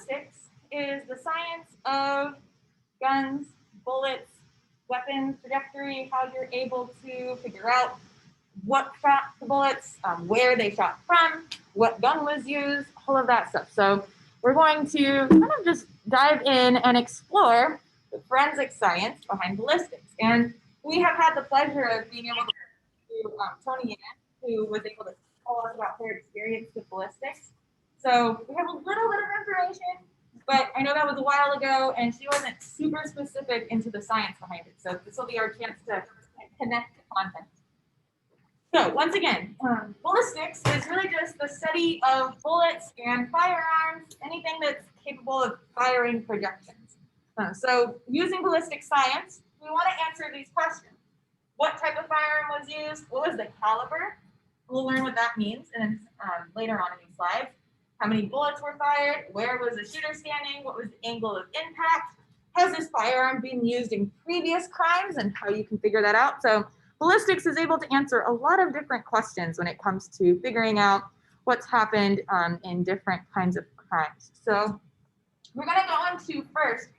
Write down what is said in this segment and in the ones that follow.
ballistics is the science of guns, bullets, weapons, trajectory, how you're able to figure out what shot the bullets, where they shot from, what gun was used, all of that stuff. So we're going to kind of just dive in and explore the forensic science behind ballistics. And we have had the pleasure of being able to Tony Yan, who was able to tell us about her experience with ballistics. So we have a little bit of information, but I know that was a while ago, and she wasn't super specific into the science behind it. So this will be our chance to connect the content. So once again, ballistics is really just the study of bullets and firearms, anything that's capable of firing projections. So using ballistic science, we want to answer these questions. What type of firearm was used? What was the caliber? We'll learn what that means and later on in these slides. How many bullets were fired? Where was the shooter standing? What was the angle of impact? Has this firearm been used in previous crimes and how you can figure that out? So ballistics is able to answer a lot of different questions when it comes to figuring out what's happened in different kinds of crimes. So we're going to go into first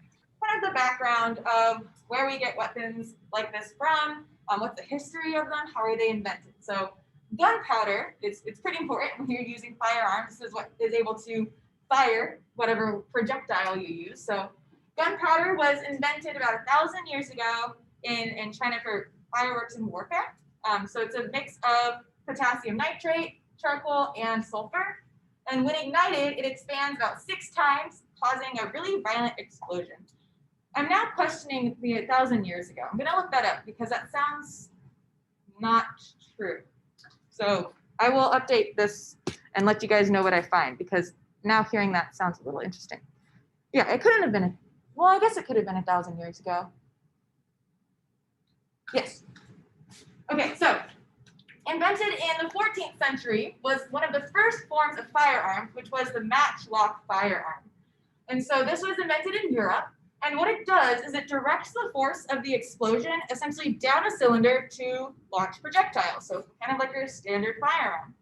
kind of the background of where we get weapons like this from, what's the history of them, how are they invented. So gunpowder, it's pretty important when you're using firearms. This is what is able to fire whatever projectile you use. So gunpowder was invented about 1,000 years ago in China for fireworks and warfare. So it's a mix of potassium nitrate, charcoal, and sulfur. And when ignited, it expands about 6 times, causing a really violent explosion. I'm now questioning the 1,000 years ago. I'm going to look that up because that sounds not true. So I will update this and let you guys know what I find, because now hearing that sounds a little interesting. Yeah, it couldn't have been, well, I guess it could have been 1,000 years ago. Yes. Okay, so invented in the 14th century was one of the first forms of firearms, which was the matchlock firearm. And so this was invented in Europe. And what it does is it directs the force of the explosion essentially down a cylinder to launch projectiles. So kind of like your standard firearm.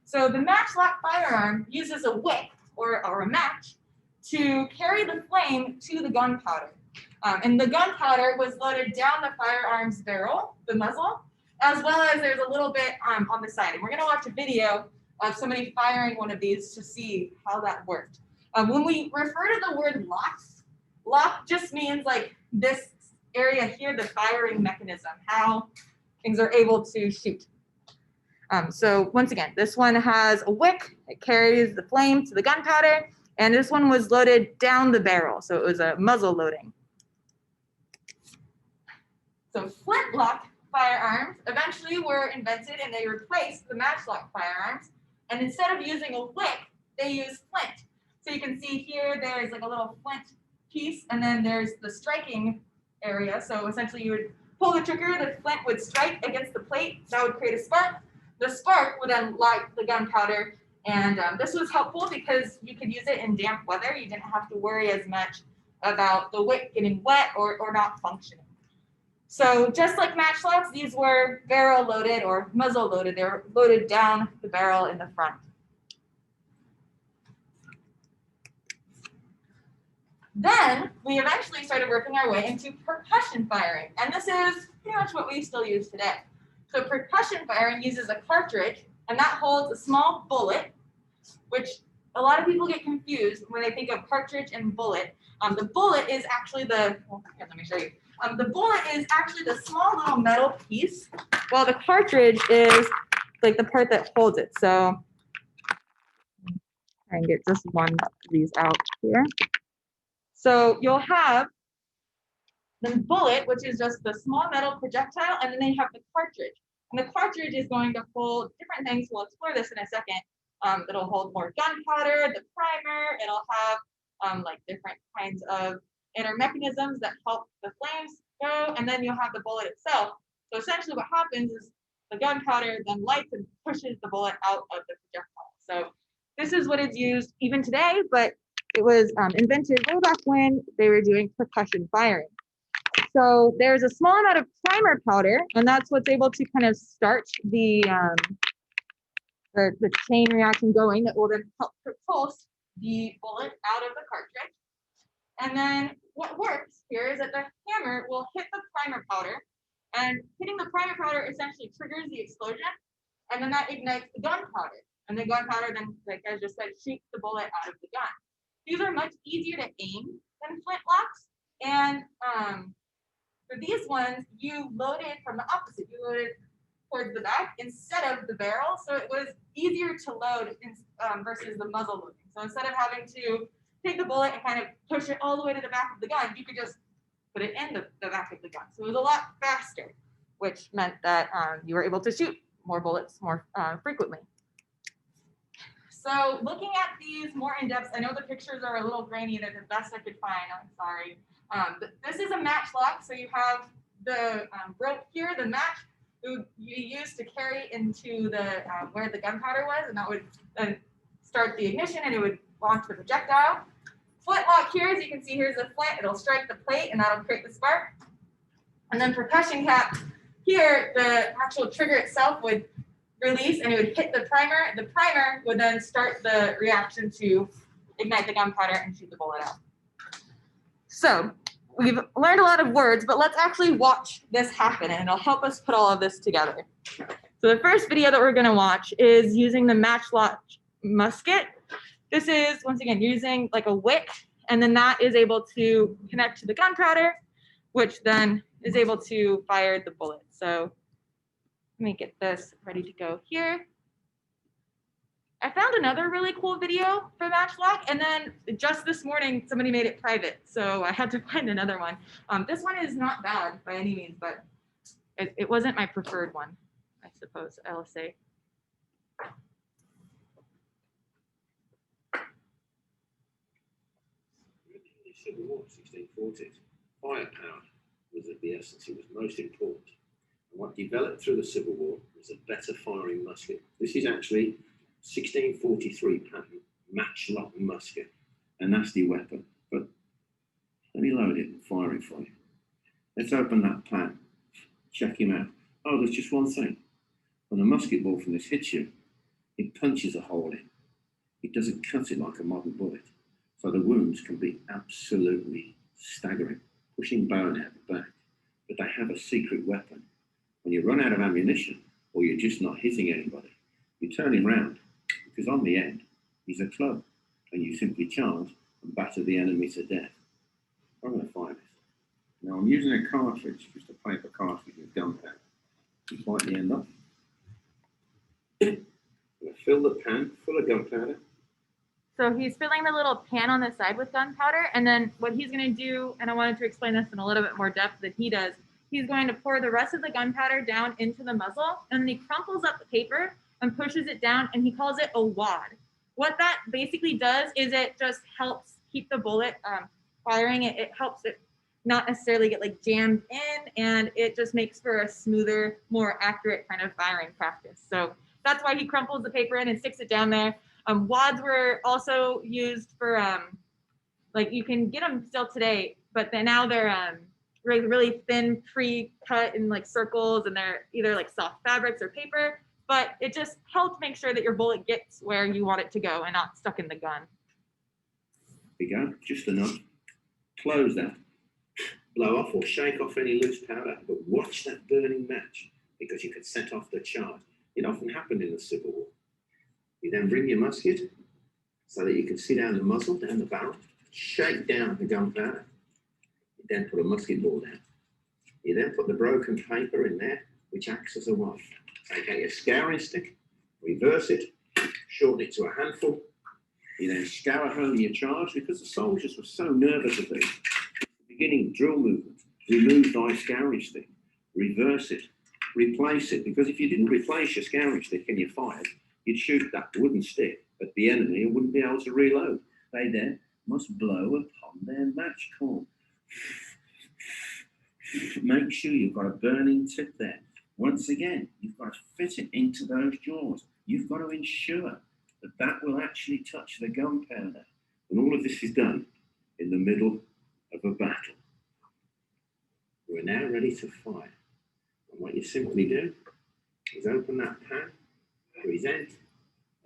So the matchlock firearm uses a wick or a match to carry the flame to the gunpowder. And the gunpowder was loaded down the firearm's barrel, the muzzle, as well as there's a little bit on the side. And we're going to watch a video of somebody firing one of these to see how that worked. When we refer to the word lock just means like this area here, the firing mechanism, how things are able to shoot. So once again, this one has a wick. It carries the flame to the gunpowder. And this one was loaded down the barrel. So it was a muzzle loading. So flintlock firearms eventually were invented and they replaced the matchlock firearms. And instead of using a wick, they used flint. So you can see here, there's like a little flint piece, and then there's the striking area. So essentially you would pull the trigger, the flint would strike against the plate, that would create a spark. The spark would then light the gunpowder, and this was helpful because you could use it in damp weather. You didn't have to worry as much about the wick getting wet or not functioning. So just like matchlocks, these were barrel loaded or muzzle loaded. They were loaded down the barrel in the front. Then we eventually started working our way into percussion firing, and this is pretty much what we still use today. So percussion firing uses a cartridge, and that holds a small bullet, which a lot of people get confused when they think of cartridge and bullet. The bullet is actually the, well, here, let me show you. The bullet is actually the small little metal piece, while the cartridge is like the part that holds it. So try and get just one of these out here. So you'll have the bullet, which is just the small metal projectile, and then they have the cartridge. And the cartridge is going to hold different things. We'll explore this in a second. It'll hold more gunpowder, the primer. It'll have like different kinds of inner mechanisms that help the flames go. And then you'll have the bullet itself. So essentially what happens is the gunpowder then lights and pushes the bullet out of the projectile. So this is what is used even today, but it was invented way back when they were doing percussion firing. So there's a small amount of primer powder, and that's what's able to kind of start the chain reaction going that will then help propulse the bullet out of the cartridge. And then what works here is that the hammer will hit the primer powder, and hitting the primer powder essentially triggers the explosion, and then that ignites the gunpowder. And the gunpowder then, like I just said, shoots the bullet out of the gun. These are much easier to aim than flintlocks. And for these ones, you loaded from the opposite. You loaded towards the back instead of the barrel. So it was easier to load versus the muzzle loading. So instead of having to take the bullet and kind of push it all the way to the back of the gun, you could just put it in the back of the gun. So it was a lot faster, which meant that you were able to shoot more bullets more frequently. So looking at these more in depth, I know the pictures are a little grainy. They're the best I could find. I'm sorry. But this is a matchlock. So you have the rope here, the match you use to carry into the where the gunpowder was, and that would then start the ignition, and it would launch the projectile. Flintlock here, as you can see, here's the flint. It'll strike the plate, and that'll create the spark. And then percussion cap here, the actual trigger itself would release, and it would hit the primer. The primer would then start the reaction to ignite the gunpowder and shoot the bullet out. So we've learned a lot of words, but let's actually watch this happen, and it'll help us put all of this together. So the first video that we're going to watch is using the matchlock musket. This is, once again, using like a wick, and then that is able to connect to the gunpowder, which then is able to fire the bullet. So let me get this ready to go here. I found another really cool video for matchlock, and then just this morning somebody made it private, so I had to find another one. This one is not bad by any means, but it wasn't my preferred one, I suppose I'll say. In the Civil War, 1640s, firepower was of the essence. It was most important. And what developed through the Civil War was a better firing musket. This is actually 1643 pattern matchlock musket, a nasty weapon, but let me load it and fire it for you. Let's open that pan, check him out. Oh, there's just one thing. When a musket ball from this hits you, it punches a hole in. It doesn't cut it like a modern bullet, so the wounds can be absolutely staggering, pushing bone out the back. But they have a secret weapon. When you run out of ammunition, or you're just not hitting anybody, you turn him round, because on the end, he's a club, and you simply charge and batter the enemy to death. I'm going to fire this. Now I'm using a cartridge, just a paper cartridge with gunpowder. Just light the end up. I'm going to fill the pan full of gunpowder. So he's filling the little pan on the side with gunpowder, and then what he's going to do, and I wanted to explain this in a little bit more depth than he does, he's going to pour the rest of the gunpowder down into the muzzle, and then he crumples up the paper and pushes it down, and he calls it a wad. What that basically does is it just helps keep the bullet firing. It helps it not necessarily get like jammed in, and it just makes for a smoother, more accurate kind of firing practice. So that's why he crumples the paper in and sticks it down there. Wads were also used for, like you can get them still today, but now they're really thin, pre-cut in like circles, and they're either like soft fabrics or paper, but it just helps make sure that your bullet gets where you want it to go and not stuck in the gun. There you go, just enough. Close that, blow off or shake off any loose powder, but watch that burning match, because you could set off the charge. It often happened in the Civil War. You then bring your musket so that you can see down the muzzle, down the barrel, shake down the gunpowder. You then put a musket ball down. You then put the broken paper in there, which acts as a wad. Take out your scouring stick, reverse it, shorten it to a handful. You then scour home your charge, because the soldiers were so nervous of this. Beginning drill movement, remove thy scouring stick, reverse it, replace it, because if you didn't replace your scouring stick and you fired, you'd shoot that wooden stick at the enemy and wouldn't be able to reload. They then must blow upon their match corn. Make sure you've got a burning tip there. Once again, you've got to fit it into those jaws. You've got to ensure that that will actually touch the gunpowder. And all of this is done in the middle of a battle. We're now ready to fire. And what you simply do is open that pan, present,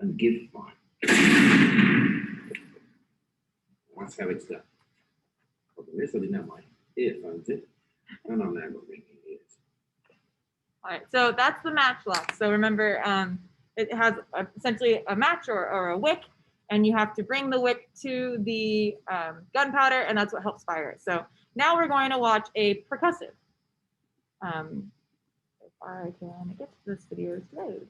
and give fire. That's how it's done. Problem is, I didn't have my earphones in, and I'm now got ringing ears. All right, so that's the matchlock. So remember, it has essentially a match or a wick, and you have to bring the wick to the gunpowder, and that's what helps fire it. So now we're going to watch a percussive. If I can get this video to load.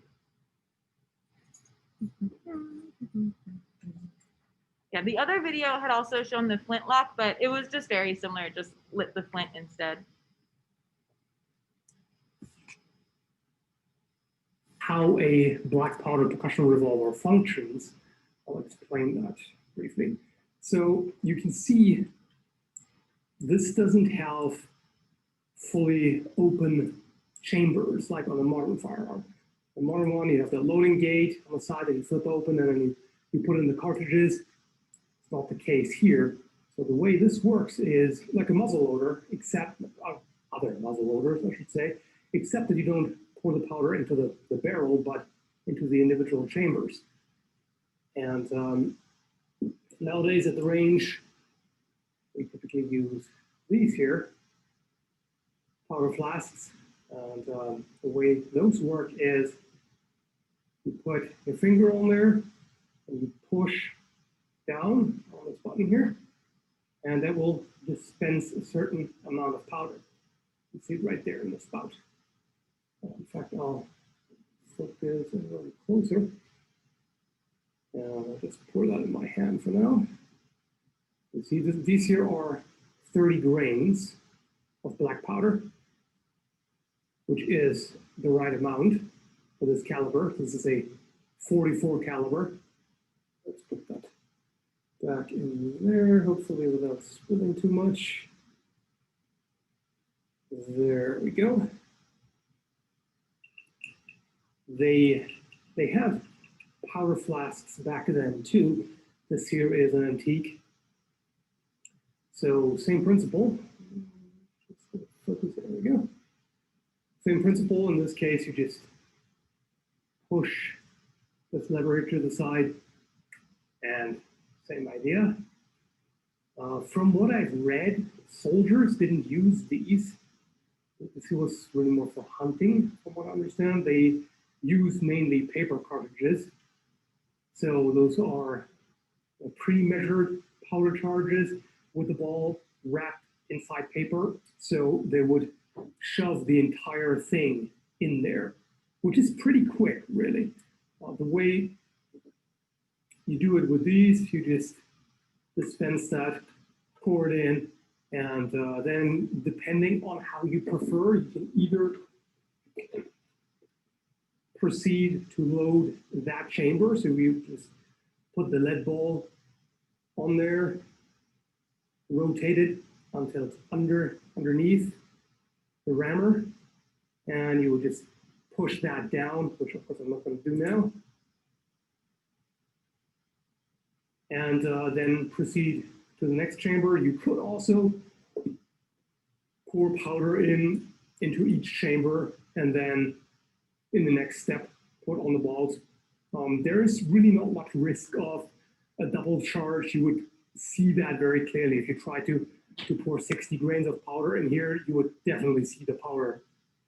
Yeah, the other video had also shown the flintlock, but it was just very similar, just lit the flint instead. How a black powder percussion revolver functions, I'll explain that briefly. So you can see this doesn't have fully open chambers like on a modern firearm. The modern one, you have the loading gate on the side that you flip open and then you put in the cartridges. It's not the case here. So the way this works is like a muzzle loader, except other muzzle loaders, I should say, except that you don't pour the powder into the barrel, but into the individual chambers. And nowadays at the range, we typically use these here, powder flasks. And the way those work is you put your finger on there and you push down on this button here, and that will dispense a certain amount of powder. You see it right there in the spout. In fact, I'll flip this a little closer. And I'll just pour that in my hand for now. You see, these here are 30 grains of black powder, which is the right amount for this caliber. This is a 44 caliber. Let's put that back in there, hopefully without spilling too much. There we go. They have powder flasks back then too. This here is an antique. So same principle. Focus, there we go. Same principle, in this case, you just push this lever to the side, and same idea. From what I've read, soldiers didn't use these. This was really more for hunting, from what I understand. They use mainly paper cartridges. So those are pre-measured powder charges with the ball wrapped inside paper. So they would shove the entire thing in there, which is pretty quick, really. The way you do it with these, you just dispense that, pour it in, and then depending on how you prefer, you can either proceed to load that chamber. So you just put the lead ball on there, rotate it until it's underneath the rammer, and you will just push that down, which of course I'm not going to do now, and then proceed to the next chamber. You could also pour powder into each chamber, and then in the next step, put on the balls. There is really not much risk of a double charge. You would see that very clearly if you try to pour 60 grains of powder in here. You would definitely see the powder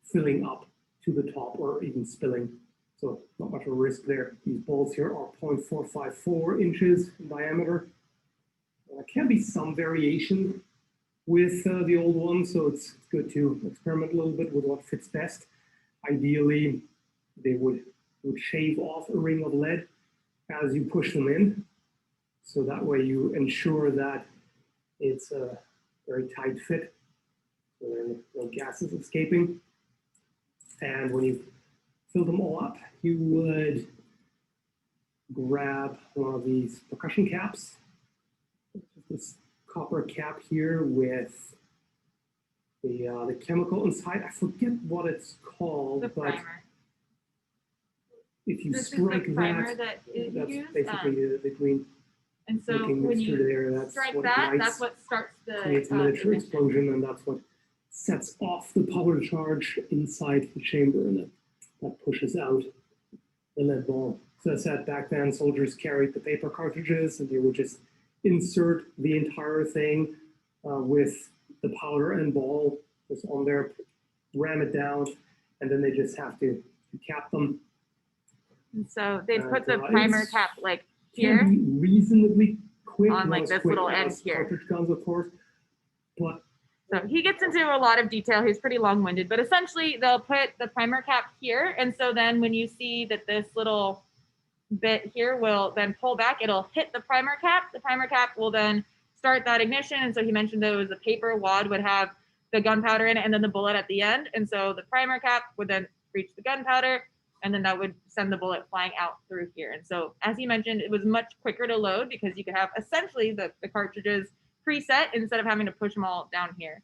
filling up to the top or even spilling. So not much of a risk there. These balls here are 0.454 inches in diameter. There can be some variation with the old ones, so it's good to experiment a little bit with what fits best. Ideally, they would shave off a ring of lead as you push them in. So that way you ensure that it's a very tight fit, so there are no gases escaping. And when you fill them all up, you would grab one of these percussion caps. This copper cap here with the chemical inside. I forget what it's called, The but primer. if you This strike is the primer that, you that's use, basically the green and so looking when mixture you there. That's strike what that, ignites, that's what starts the creates a miniature ignition. explosion, and that's what sets off the powder charge inside the chamber, and that pushes out the lead ball. So as I said, back then soldiers carried the paper cartridges, and they would just insert the entire thing with the powder and ball just on there, ram it down, and then they just have to cap them. And so they put the primer cap like here. Can be reasonably quick, on like this little end here. Cartridge guns, of course, but so he gets into a lot of detail. He's pretty long-winded, but essentially they'll put the primer cap here, and so then when you see that this little bit here will then pull back, it'll hit the primer cap. The primer cap will then start that ignition, and so he mentioned that it was a paper wad would have the gunpowder in it and then the bullet at the end, and so the primer cap would then reach the gunpowder, and then that would send the bullet flying out through here. And so, as he mentioned, it was much quicker to load because you could have essentially the cartridges preset instead of having to push them all down here.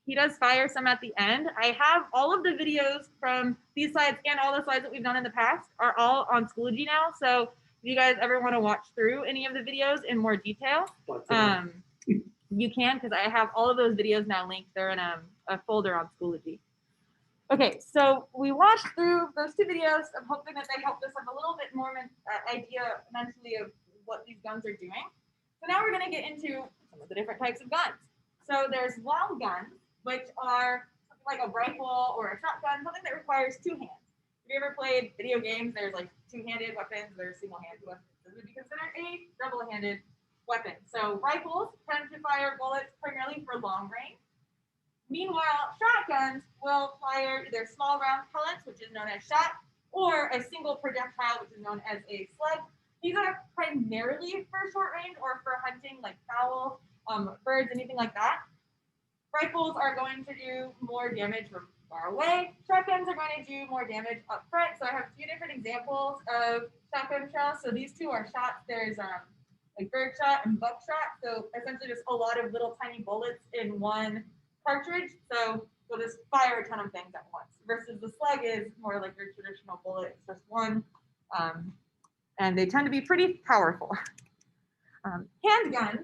He does fire some at the end. I have all of the videos from these slides and all the slides that we've done in the past are all on Schoology now. So if you guys ever want to watch through any of the videos in more detail, you can, because I have all of those videos now linked. They're in a folder on Schoology. Okay, so we watched through those two videos. I'm hoping that they helped us have a little bit more idea mentally of what these guns are doing. So now we're going to get into some of the different types of guns. So there's long guns, which are something like a rifle or a shotgun, something that requires two hands. If you ever played video games, there's like two-handed weapons, there's single-handed weapons. This would be considered a double-handed weapon. So rifles tend to fire bullets primarily for long range. Meanwhile, shotguns will fire either small round pellets, which is known as shot, or a single projectile, which is known as a slug. These are primarily for short range or for hunting, like fowl, birds, anything like that. Rifles are going to do more damage from far away. Shotguns are going to do more damage up front. So I have a few different examples of shotgun shells. So these two are shots. There's like bird shot and buckshot. So essentially just a lot of little tiny bullets in one cartridge, so we'll just fire a ton of things at once. Versus the slug is more like your traditional bullet, it's just one, and they tend to be pretty powerful. Handguns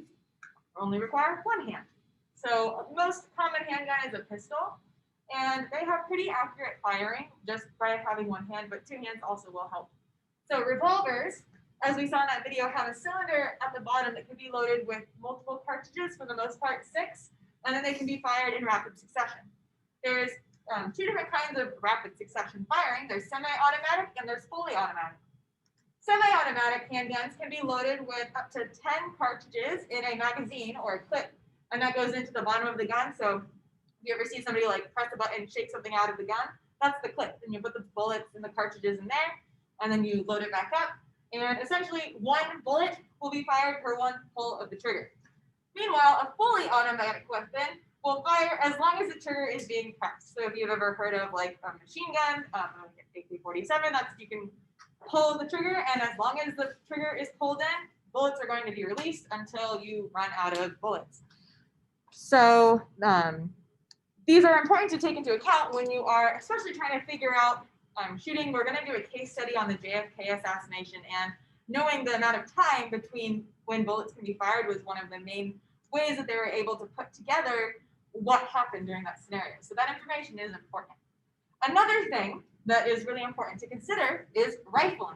only require one hand. So most common handgun is a pistol, and they have pretty accurate firing just by having one hand, but two hands also will help. So revolvers, as we saw in that video, have a cylinder at the bottom that can be loaded with multiple cartridges, for the most part 6. And then they can be fired in rapid succession. There's two different kinds of rapid succession firing. There's semi-automatic and there's fully automatic. Semi-automatic handguns can be loaded with up to 10 cartridges in a magazine or a clip, and that goes into the bottom of the gun. So if you ever see somebody like press a button and shake something out of the gun, that's the clip. And you put the bullets and the cartridges in there, and then you load it back up. And essentially, one bullet will be fired per one pull of the trigger. Meanwhile, a fully automatic weapon will fire as long as the trigger is being pressed. So if you've ever heard of like a machine gun, AK-47, that's you can pull the trigger, and as long as the trigger is pulled in, bullets are going to be released until you run out of bullets. So these are important to take into account when you are especially trying to figure out shooting. We're going to do a case study on the JFK assassination, and knowing the amount of time between when bullets can be fired was one of the main ways that they were able to put together what happened during that scenario. So that information is important. Another thing that is really important to consider is rifling.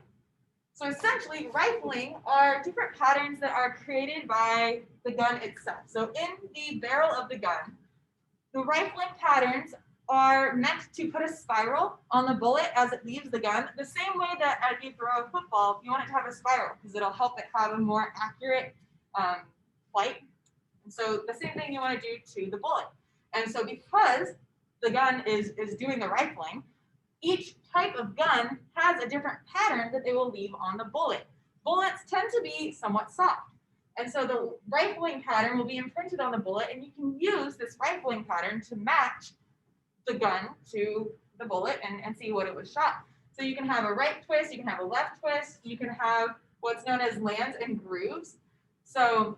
So essentially, rifling are different patterns that are created by the gun itself. So in the barrel of the gun, the rifling patterns are meant to put a spiral on the bullet as it leaves the gun, the same way that as you throw a football, you want it to have a spiral because it'll help it have a more accurate flight. And so the same thing you want to do to the bullet. And so because the gun is doing the rifling, each type of gun has a different pattern that they will leave on the bullet. Bullets tend to be somewhat soft. And so the rifling pattern will be imprinted on the bullet, and you can use this rifling pattern to match the gun to the bullet and see what it was shot. So you can have a right twist, you can have a left twist, you can have what's known as lands and grooves. So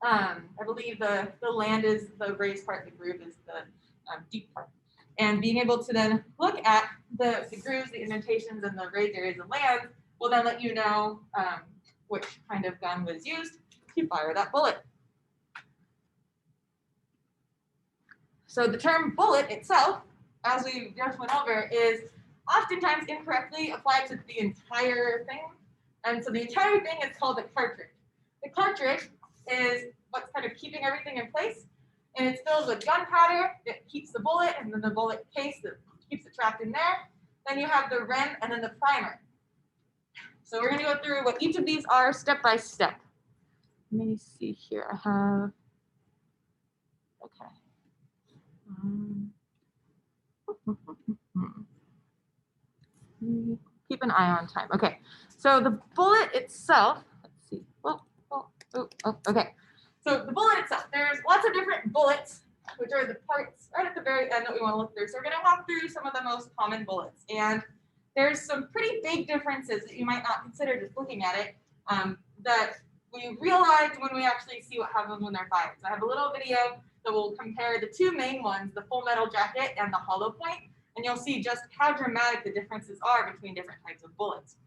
I believe the land is the raised part, the groove is the deep part. And being able to then look at the grooves, the indentations, and the raised areas of land will then let you know which kind of gun was used to fire that bullet. So the term bullet itself, as we just went over, is oftentimes incorrectly applied to the entire thing. And so the entire thing is called a cartridge. The cartridge cartridge is what's kind of keeping everything in place. And it's filled with gunpowder that keeps the bullet, and then the bullet case that keeps it trapped in there. Then you have the rim and then the primer. So we're going to go through what each of these are step by step. Let me see here. I have, okay. Keep an eye on time. Okay, so the bullet itself, let's see. Okay. So the bullet itself, there's lots of different bullets, which are the parts right at the very end that we want to look through. So we're going to walk through some of the most common bullets. And there's some pretty big differences that you might not consider just looking at it that we realize when we actually see what happens when they're fired. So I have a little video that will compare the two main ones, the full metal jacket and the hollow point, and you'll see just how dramatic the differences are between different types of bullets.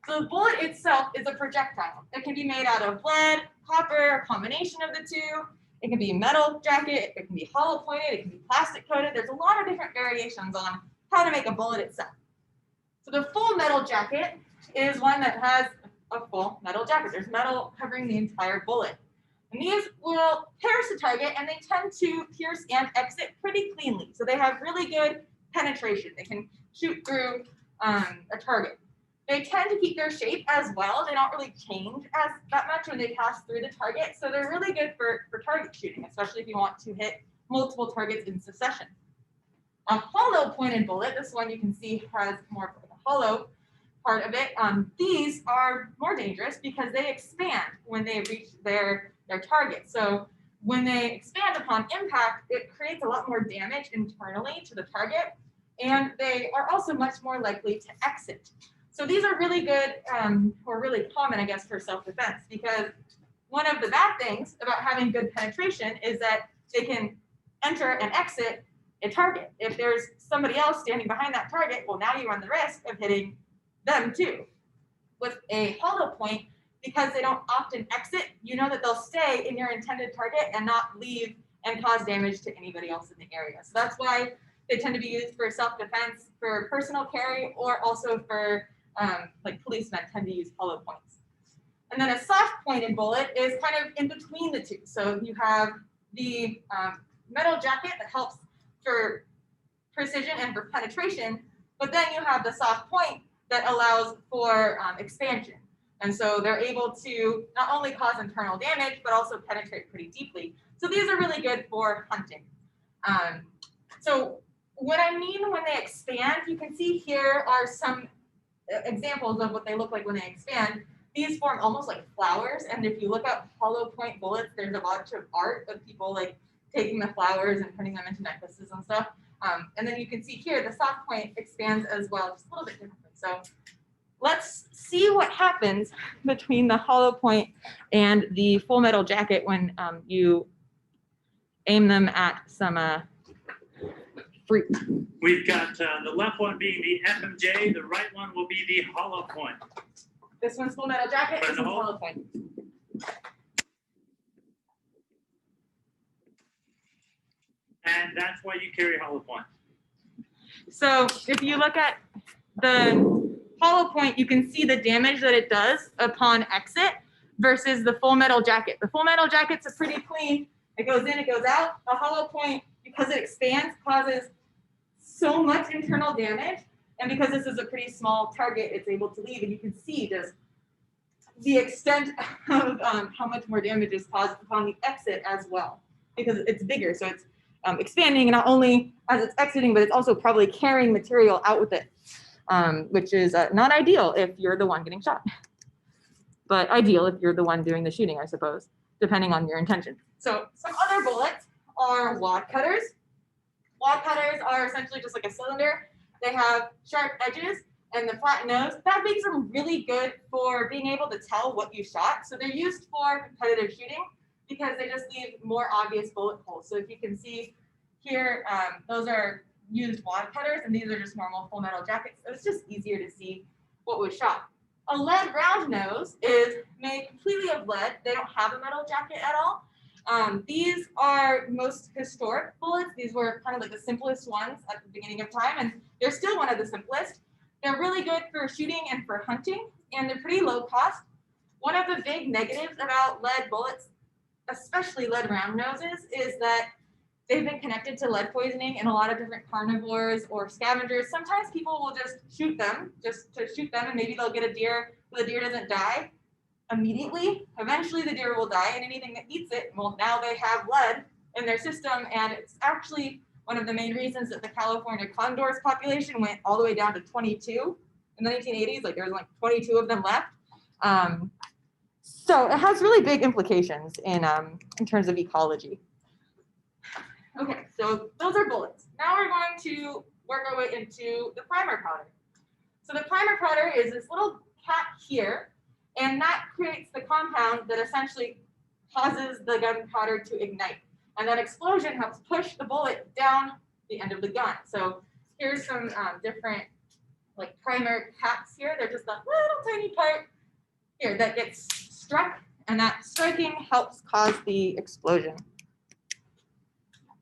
So the bullet itself is a projectile. It can be made out of lead, copper, a combination of the two. It can be metal jacket, it can be hollow pointed, it can be plastic coated. There's a lot of different variations on how to make a bullet itself. So the full metal jacket is one that has a full metal jacket. There's metal covering the entire bullet. And these will pierce the target, and they tend to pierce and exit pretty cleanly. So they have really good penetration. They can shoot through a target. They tend to keep their shape as well. They don't really change as that much when they pass through the target. So they're really good for target shooting, especially if you want to hit multiple targets in succession. A hollow pointed bullet, this one you can see has more of the hollow part of it. These are more dangerous because they expand when they reach their target. So when they expand upon impact, it creates a lot more damage internally to the target, and they are also much more likely to exit. So these are really good, or really common, I guess, for self-defense, because one of the bad things about having good penetration is that they can enter and exit a target. If there's somebody else standing behind that target, well, now you run the risk of hitting them too. With a hollow point, because they don't often exit, you know that they'll stay in your intended target and not leave and cause damage to anybody else in the area. So that's why they tend to be used for self-defense, for personal carry, or also for like policemen tend to use hollow points. And then a soft pointed bullet is kind of in between the two. So you have the metal jacket that helps for precision and for penetration, but then you have the soft point that allows for expansion. And so they're able to not only cause internal damage, but also penetrate pretty deeply. So these are really good for hunting. So what I mean when they expand, you can see here are some examples of what they look like when they expand. These form almost like flowers. And if you look up hollow point bullets, there's a bunch of art of people like taking the flowers and turning them into necklaces and stuff. And then you can see here, the soft point expands as well, just a little bit differently. So let's see what happens between the hollow point and the full metal jacket when you aim them at some fruit. We've got the left one being the FMJ, the right one will be the hollow point. This one's full metal jacket, this one's hollow point. And that's why you carry hollow point. So if you look at the hollow point, you can see the damage that it does upon exit versus the full metal jacket. The full metal jacket's a pretty clean, it goes in, it goes out. The hollow point, because it expands, causes so much internal damage. And because this is a pretty small target, it's able to leave. And you can see just the extent of how much more damage is caused upon the exit as well, because it's bigger. So it's expanding not only as it's exiting, but it's also probably carrying material out with it, which is not ideal if you're the one getting shot, but ideal if you're the one doing the shooting, I suppose, depending on your intention. So some other bullets are wad cutters. Wad cutters are essentially just like a cylinder. They have sharp edges and the flat nose. That makes them really good for being able to tell what you shot. So they're used for competitive shooting because they just leave more obvious bullet holes. So if you can see here, those are used wad cutters, and these are just normal full metal jackets. So it's just easier to see what was shot. A lead round nose is made completely of lead. They don't have a metal jacket at all. These are most historic bullets. These were kind of like the simplest ones at the beginning of time, and they're still one of the simplest. They're really good for shooting and for hunting, and they're pretty low cost. One of the big negatives about lead bullets, especially lead round noses, is that they've been connected to lead poisoning in a lot of different carnivores or scavengers. Sometimes people will just shoot them, and maybe they'll get a deer, but the deer doesn't die immediately. Eventually the deer will die, and anything that eats it, well, now they have lead in their system, and it's actually one of the main reasons that the California condors population went all the way down to 22 in the 1980s. Like, there was like 22 of them left. So it has really big implications in terms of ecology. Okay, so those are bullets. Now we're going to work our way into the primer powder. So the primer powder is this little cap here, and that creates the compound that essentially causes the gunpowder to ignite. And that explosion helps push the bullet down the end of the gun. So here's some different like primer caps here. They're just a little tiny part here that gets struck, and that striking helps cause the explosion.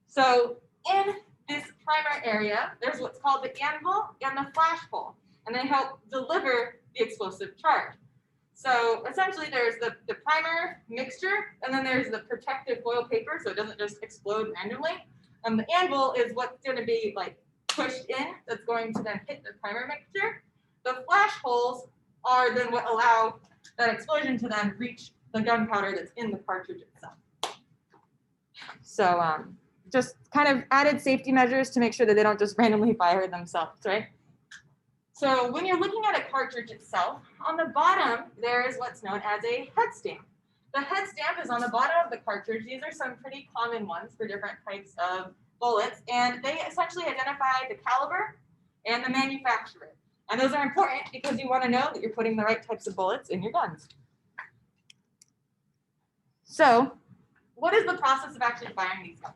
So in this primer area, there's what's called the anvil and the flash pole, and they help deliver the explosive charge. So essentially there's the primer mixture, and then there's the protective foil paper so it doesn't just explode randomly. The anvil is what's going to be like pushed in, that's going to then hit the primer mixture. The flash holes are then what allow that explosion to then reach the gunpowder that's in the cartridge itself. So just kind of added safety measures to make sure that they don't just randomly fire themselves, right? So when you're looking at a cartridge itself, on the bottom, there is what's known as a head stamp. The head stamp is on the bottom of the cartridge. These are some pretty common ones for different types of bullets, and they essentially identify the caliber and the manufacturer. And those are important because you want to know that you're putting the right types of bullets in your guns. So what is the process of actually firing these guns?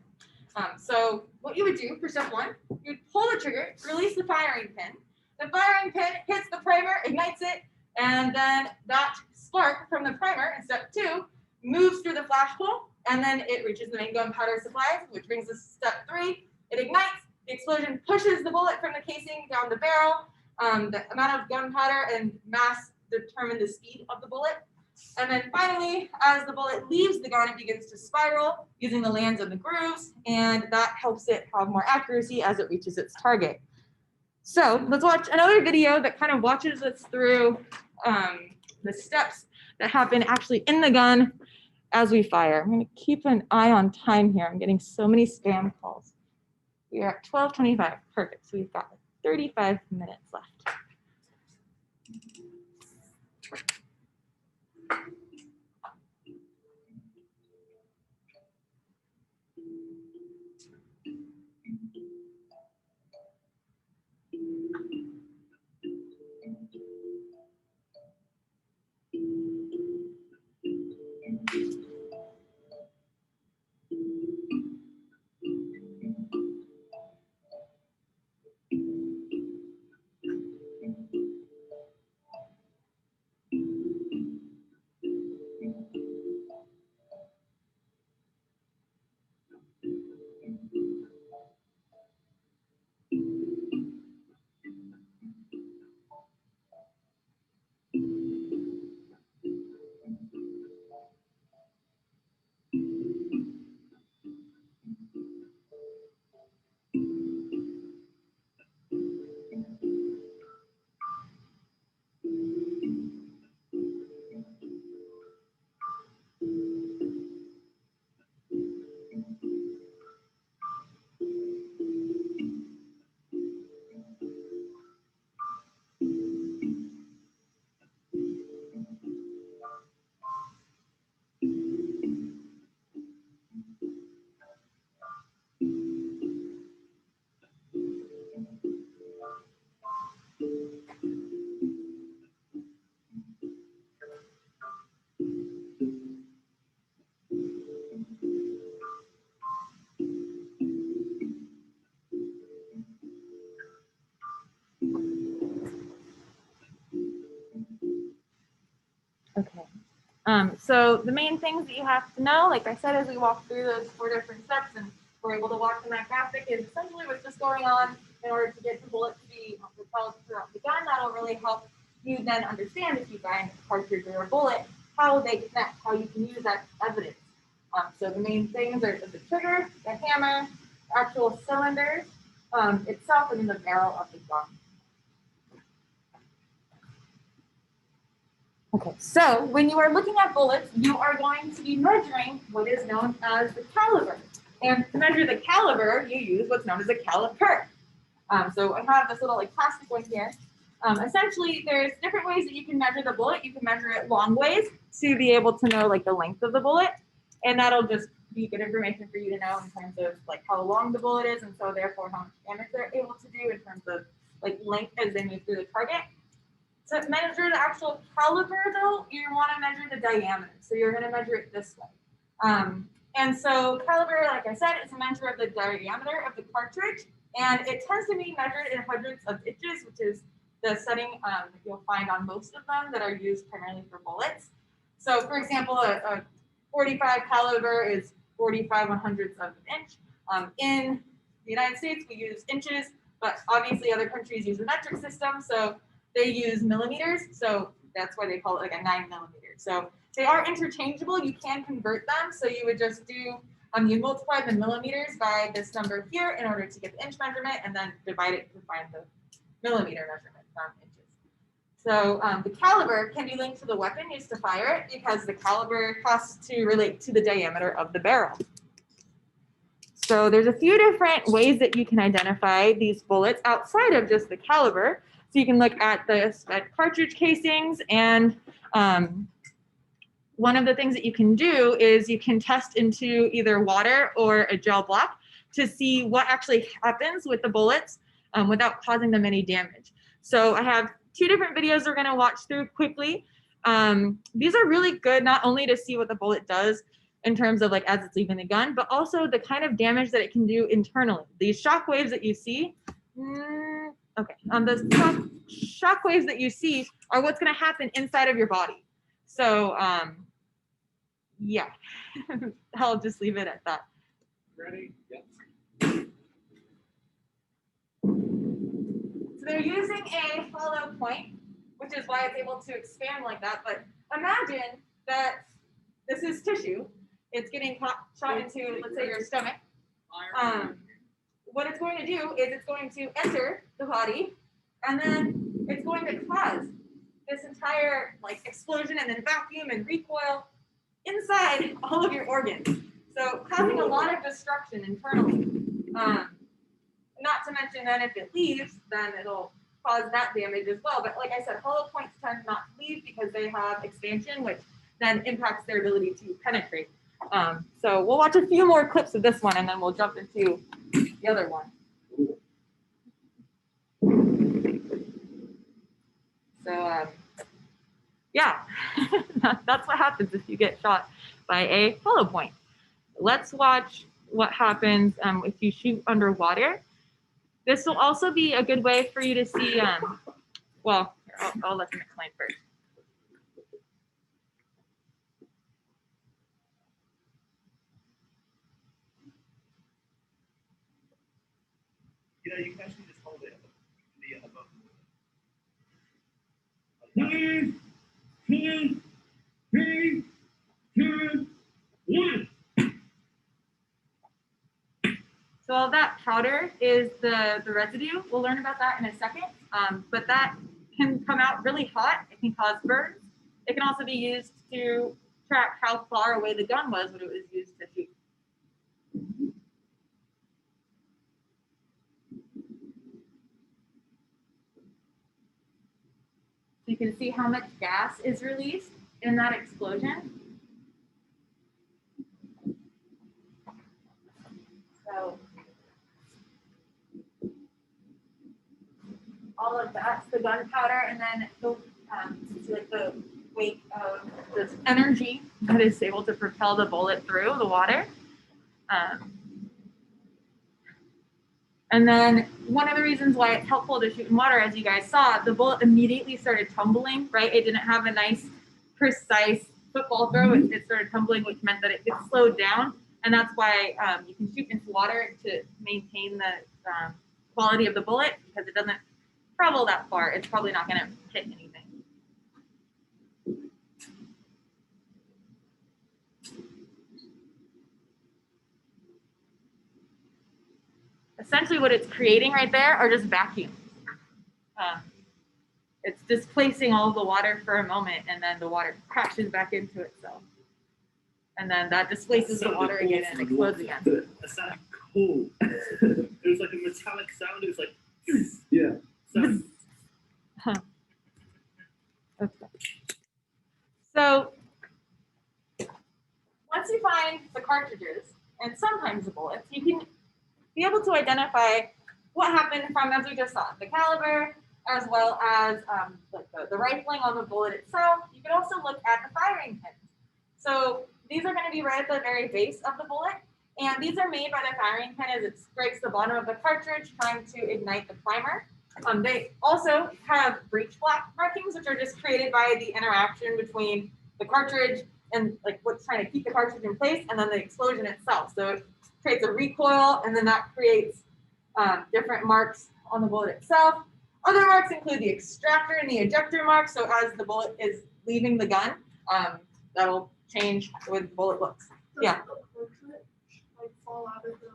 So what you would do for step one, you would pull the trigger, release the firing pin. The firing pin hits the primer, ignites it, and then that spark from the primer in step two moves through the flash pole, and then it reaches the main gunpowder supplies, which brings us to step three. It ignites, the explosion pushes the bullet from the casing down the barrel. The amount of gunpowder and mass determine the speed of the bullet. And then finally, as the bullet leaves the gun, it begins to spiral using the lands and the grooves, and that helps it have more accuracy as it reaches its target. So let's watch another video that kind of watches us through the steps that happen actually in the gun as we fire. I'm going to keep an eye on time here. I'm getting so many spam calls. We are at 12:25. Perfect. So we've got 35 minutes left. Okay. So the main things that you have to know, like I said, as we walk through those 4 different steps and we're able to walk through that graphic, is essentially what's just going on in order to get the bullet to be propelled throughout the gun. That'll really help you then understand if you find a cartridge or a bullet, how they connect, how you can use that evidence. So the main things are the trigger, the hammer, actual cylinders itself, and then the barrel of the gun. Okay, so when you are looking at bullets, you are going to be measuring what is known as the caliber. And to measure the caliber, you use what's known as a caliper. So I have this little like plastic one here. Essentially, there's different ways that you can measure the bullet. You can measure it long ways to be able to know like the length of the bullet, and that'll just be good information for you to know in terms of like how long the bullet is, and so therefore how much damage they're able to do in terms of like length as they move through the target. To measure the actual caliber, though, you want to measure the diameter. So you're going to measure it this way. And so caliber, like I said, is a measure of the diameter of the cartridge, and it tends to be measured in hundreds of inches, which is the setting that you'll find on most of them that are used primarily for bullets. So, for example, a 45 caliber is 45 100ths of an inch. In the United States, we use inches, but obviously other countries use a metric system, so they use millimeters. So that's why they call it like a 9 millimeter. So they are interchangeable. You can convert them. So you would just do, you multiply the millimeters by this number here in order to get the inch measurement, and then divide it to find the millimeter measurement from inches. So the caliber can be linked to the weapon used to fire it because the caliber has to relate to the diameter of the barrel. So there's a few different ways that you can identify these bullets outside of just the caliber. So you can look at the cartridge casings, and one of the things that you can do is you can test into either water or a gel block to see what actually happens with the bullets without causing them any damage. So I have two different videos we're going to watch through quickly. These are really good not only to see what the bullet does in terms of like as it's leaving the gun, but also the kind of damage that it can do internally. These shock waves that you see, okay, the shock waves that you see are what's going to happen inside of your body. So yeah, I'll just leave it at that. Ready? Yep. So they're using a hollow point, which is why it's able to expand like that. But imagine that this is tissue. It's getting shot into, let's say, your stomach. What it's going to do is it's going to enter the body, and then it's going to cause this entire like explosion and then vacuum and recoil inside all of your organs. So causing a lot of destruction internally. Not to mention that if it leaves, then it'll cause that damage as well. But like I said, hollow points tend not to leave because they have expansion, which then impacts their ability to penetrate. So we'll watch a few more clips of this one, and then we'll jump into the other one. So yeah, that's what happens if you get shot by a hollow point. Let's watch what happens if you shoot underwater. This will also be a good way for you to see, well, here, I'll let them explain first. You know, you can actually just hold it above So all that powder is the residue. We'll learn about that in a second. But that can come out really hot. It can cause burns. It can also be used to track how far away the gun was when it was used to shoot. You can see how much gas is released in that explosion. So all of that's the gunpowder, and then like the weight of this energy that is able to propel the bullet through the water. And then one of the reasons why it's helpful to shoot in water, as you guys saw, the bullet immediately started tumbling, right? It didn't have a nice, precise football throw. It started tumbling, which meant that it slowed down. And that's why you can shoot into water to maintain the quality of the bullet, because it doesn't travel that far. It's probably not going to hit anything. essentially what it's creating right there are just vacuums. It's displacing all of the water for a moment, and then the water crashes back into itself. And then that displaces the water again and explodes again. That sounded cool. It was like a metallic sound. It was like, Yeah. sound. Okay. So once you find the cartridges and sometimes the bullets, you can be able to identify what happened from, as we just saw, the caliber, as well as like the rifling on the bullet itself. You can also look at the firing pins. So these are going to be right at the very base of the bullet, and these are made by the firing pin as it strikes the bottom of the cartridge, trying to ignite the primer. They also have breech block markings, which are just created by the interaction between the cartridge and like what's trying to keep the cartridge in place, and then the explosion itself. So it creates a recoil, and then that creates different marks on the bullet itself. Other marks include the extractor and the ejector mark. So as the bullet is leaving the gun, that'll change the way the bullet looks. Yeah. Does the cartridge like fall out of the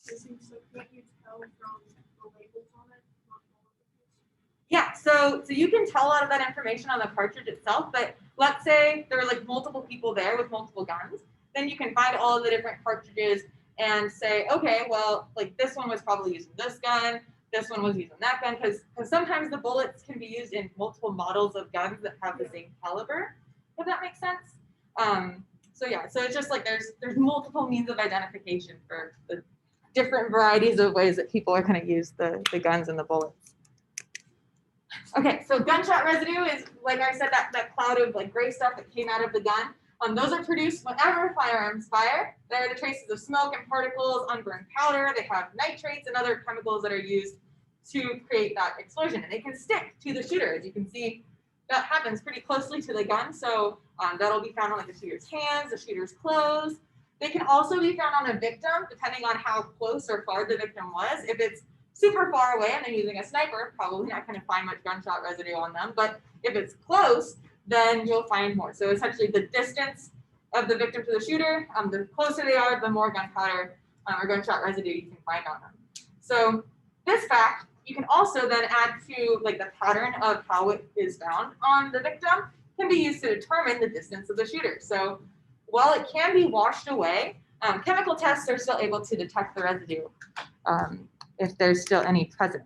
casing, so can't you tell from the labels on it? Yeah, so you can tell out of that information on the cartridge itself, but let's say there are like multiple people there with multiple guns, then you can find all of the different cartridges and say, okay, well, like this one was probably using this gun, this one was using that gun, because sometimes the bullets can be used in multiple models of guns that have the same caliber, if that makes sense. So yeah, so it's just like there's multiple means of identification for the different varieties of ways that people are going to use the guns and the bullets. Okay, so gunshot residue is, like I said, that cloud of like gray stuff that came out of the gun. Those are produced whenever firearms fire. There are the traces of smoke and particles, unburned powder. They have nitrates and other chemicals that are used to create that explosion, and they can stick to the shooter. As you can see, that happens pretty closely to the gun, so that'll be found on like the shooter's hands, the shooter's clothes. They can also be found on a victim, depending on how close or far the victim was. If it's super far away and they're using a sniper, probably not going to find much gunshot residue on them. But if it's close, then you'll find more. So essentially the distance of the victim to the shooter, the closer they are, the more gunpowder or gunshot residue you can find on them. So this fact, you can also then add to like the pattern of how it is found on the victim, can be used to determine the distance of the shooter. So while it can be washed away, chemical tests are still able to detect the residue if there's still any present.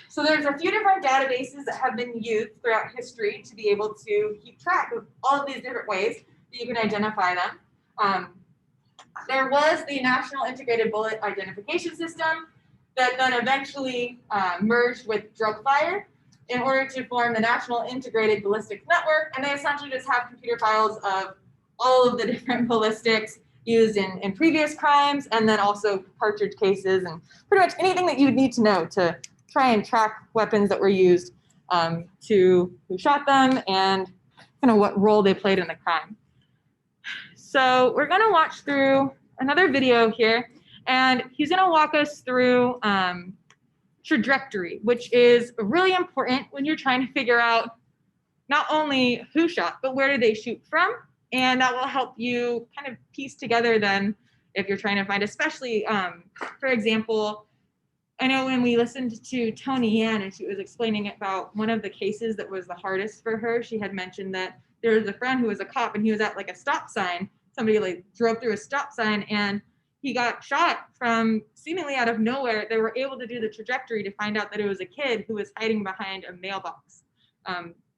So there's a few different databases that have been used throughout history to be able to keep track of all of these different ways that you can identify them. There was the National Integrated Bullet Identification System that then eventually merged with DrugFire in order to form the National Integrated Ballistics Network. And they essentially just have computer files of all of the different ballistics used in previous crimes, and then also cartridge cases and pretty much anything that you would need to know to try and track weapons that were used, to who shot them and kind of what role they played in the crime. So we're gonna watch through another video here, and he's gonna walk us through trajectory, which is really important when you're trying to figure out not only who shot, but where did they shoot from. And that will help you kind of piece together then if you're trying to find, especially, for example, I know when we listened to Tony Yan and she was explaining about one of the cases that was the hardest for her, she had mentioned that there was a friend who was a cop and he was at like a stop sign. Somebody like drove through a stop sign and he got shot from seemingly out of nowhere. They were able to do the trajectory to find out that it was a kid who was hiding behind a mailbox.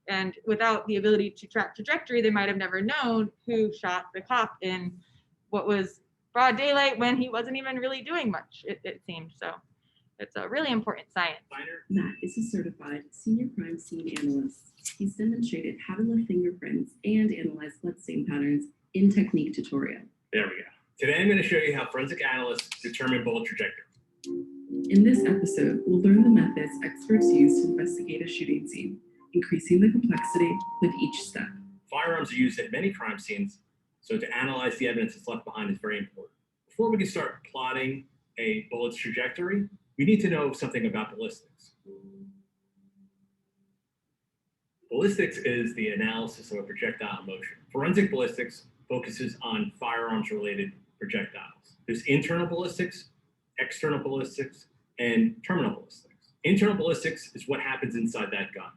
And without the ability to track trajectory, they might have never known who shot the cop in what was broad daylight when he wasn't even really doing much, it seemed. So it's a really important science. Matt is a certified senior crime scene analyst. He's demonstrated how to lift fingerprints and analyze bloodstain patterns in technique tutorial. There we go. Today I'm going to show you how forensic analysts determine bullet trajectory. In this episode, we'll learn the methods experts use to investigate a shooting scene, increasing the complexity with each step. Firearms are used at many crime scenes, so to analyze the evidence that's left behind is very important. Before we can start plotting a bullet's trajectory, we need to know something about ballistics. Ballistics is the analysis of a projectile motion. Forensic ballistics focuses on firearms-related projectiles. There's internal ballistics external ballistics, and terminal ballistics. Internal ballistics is what happens inside that gun.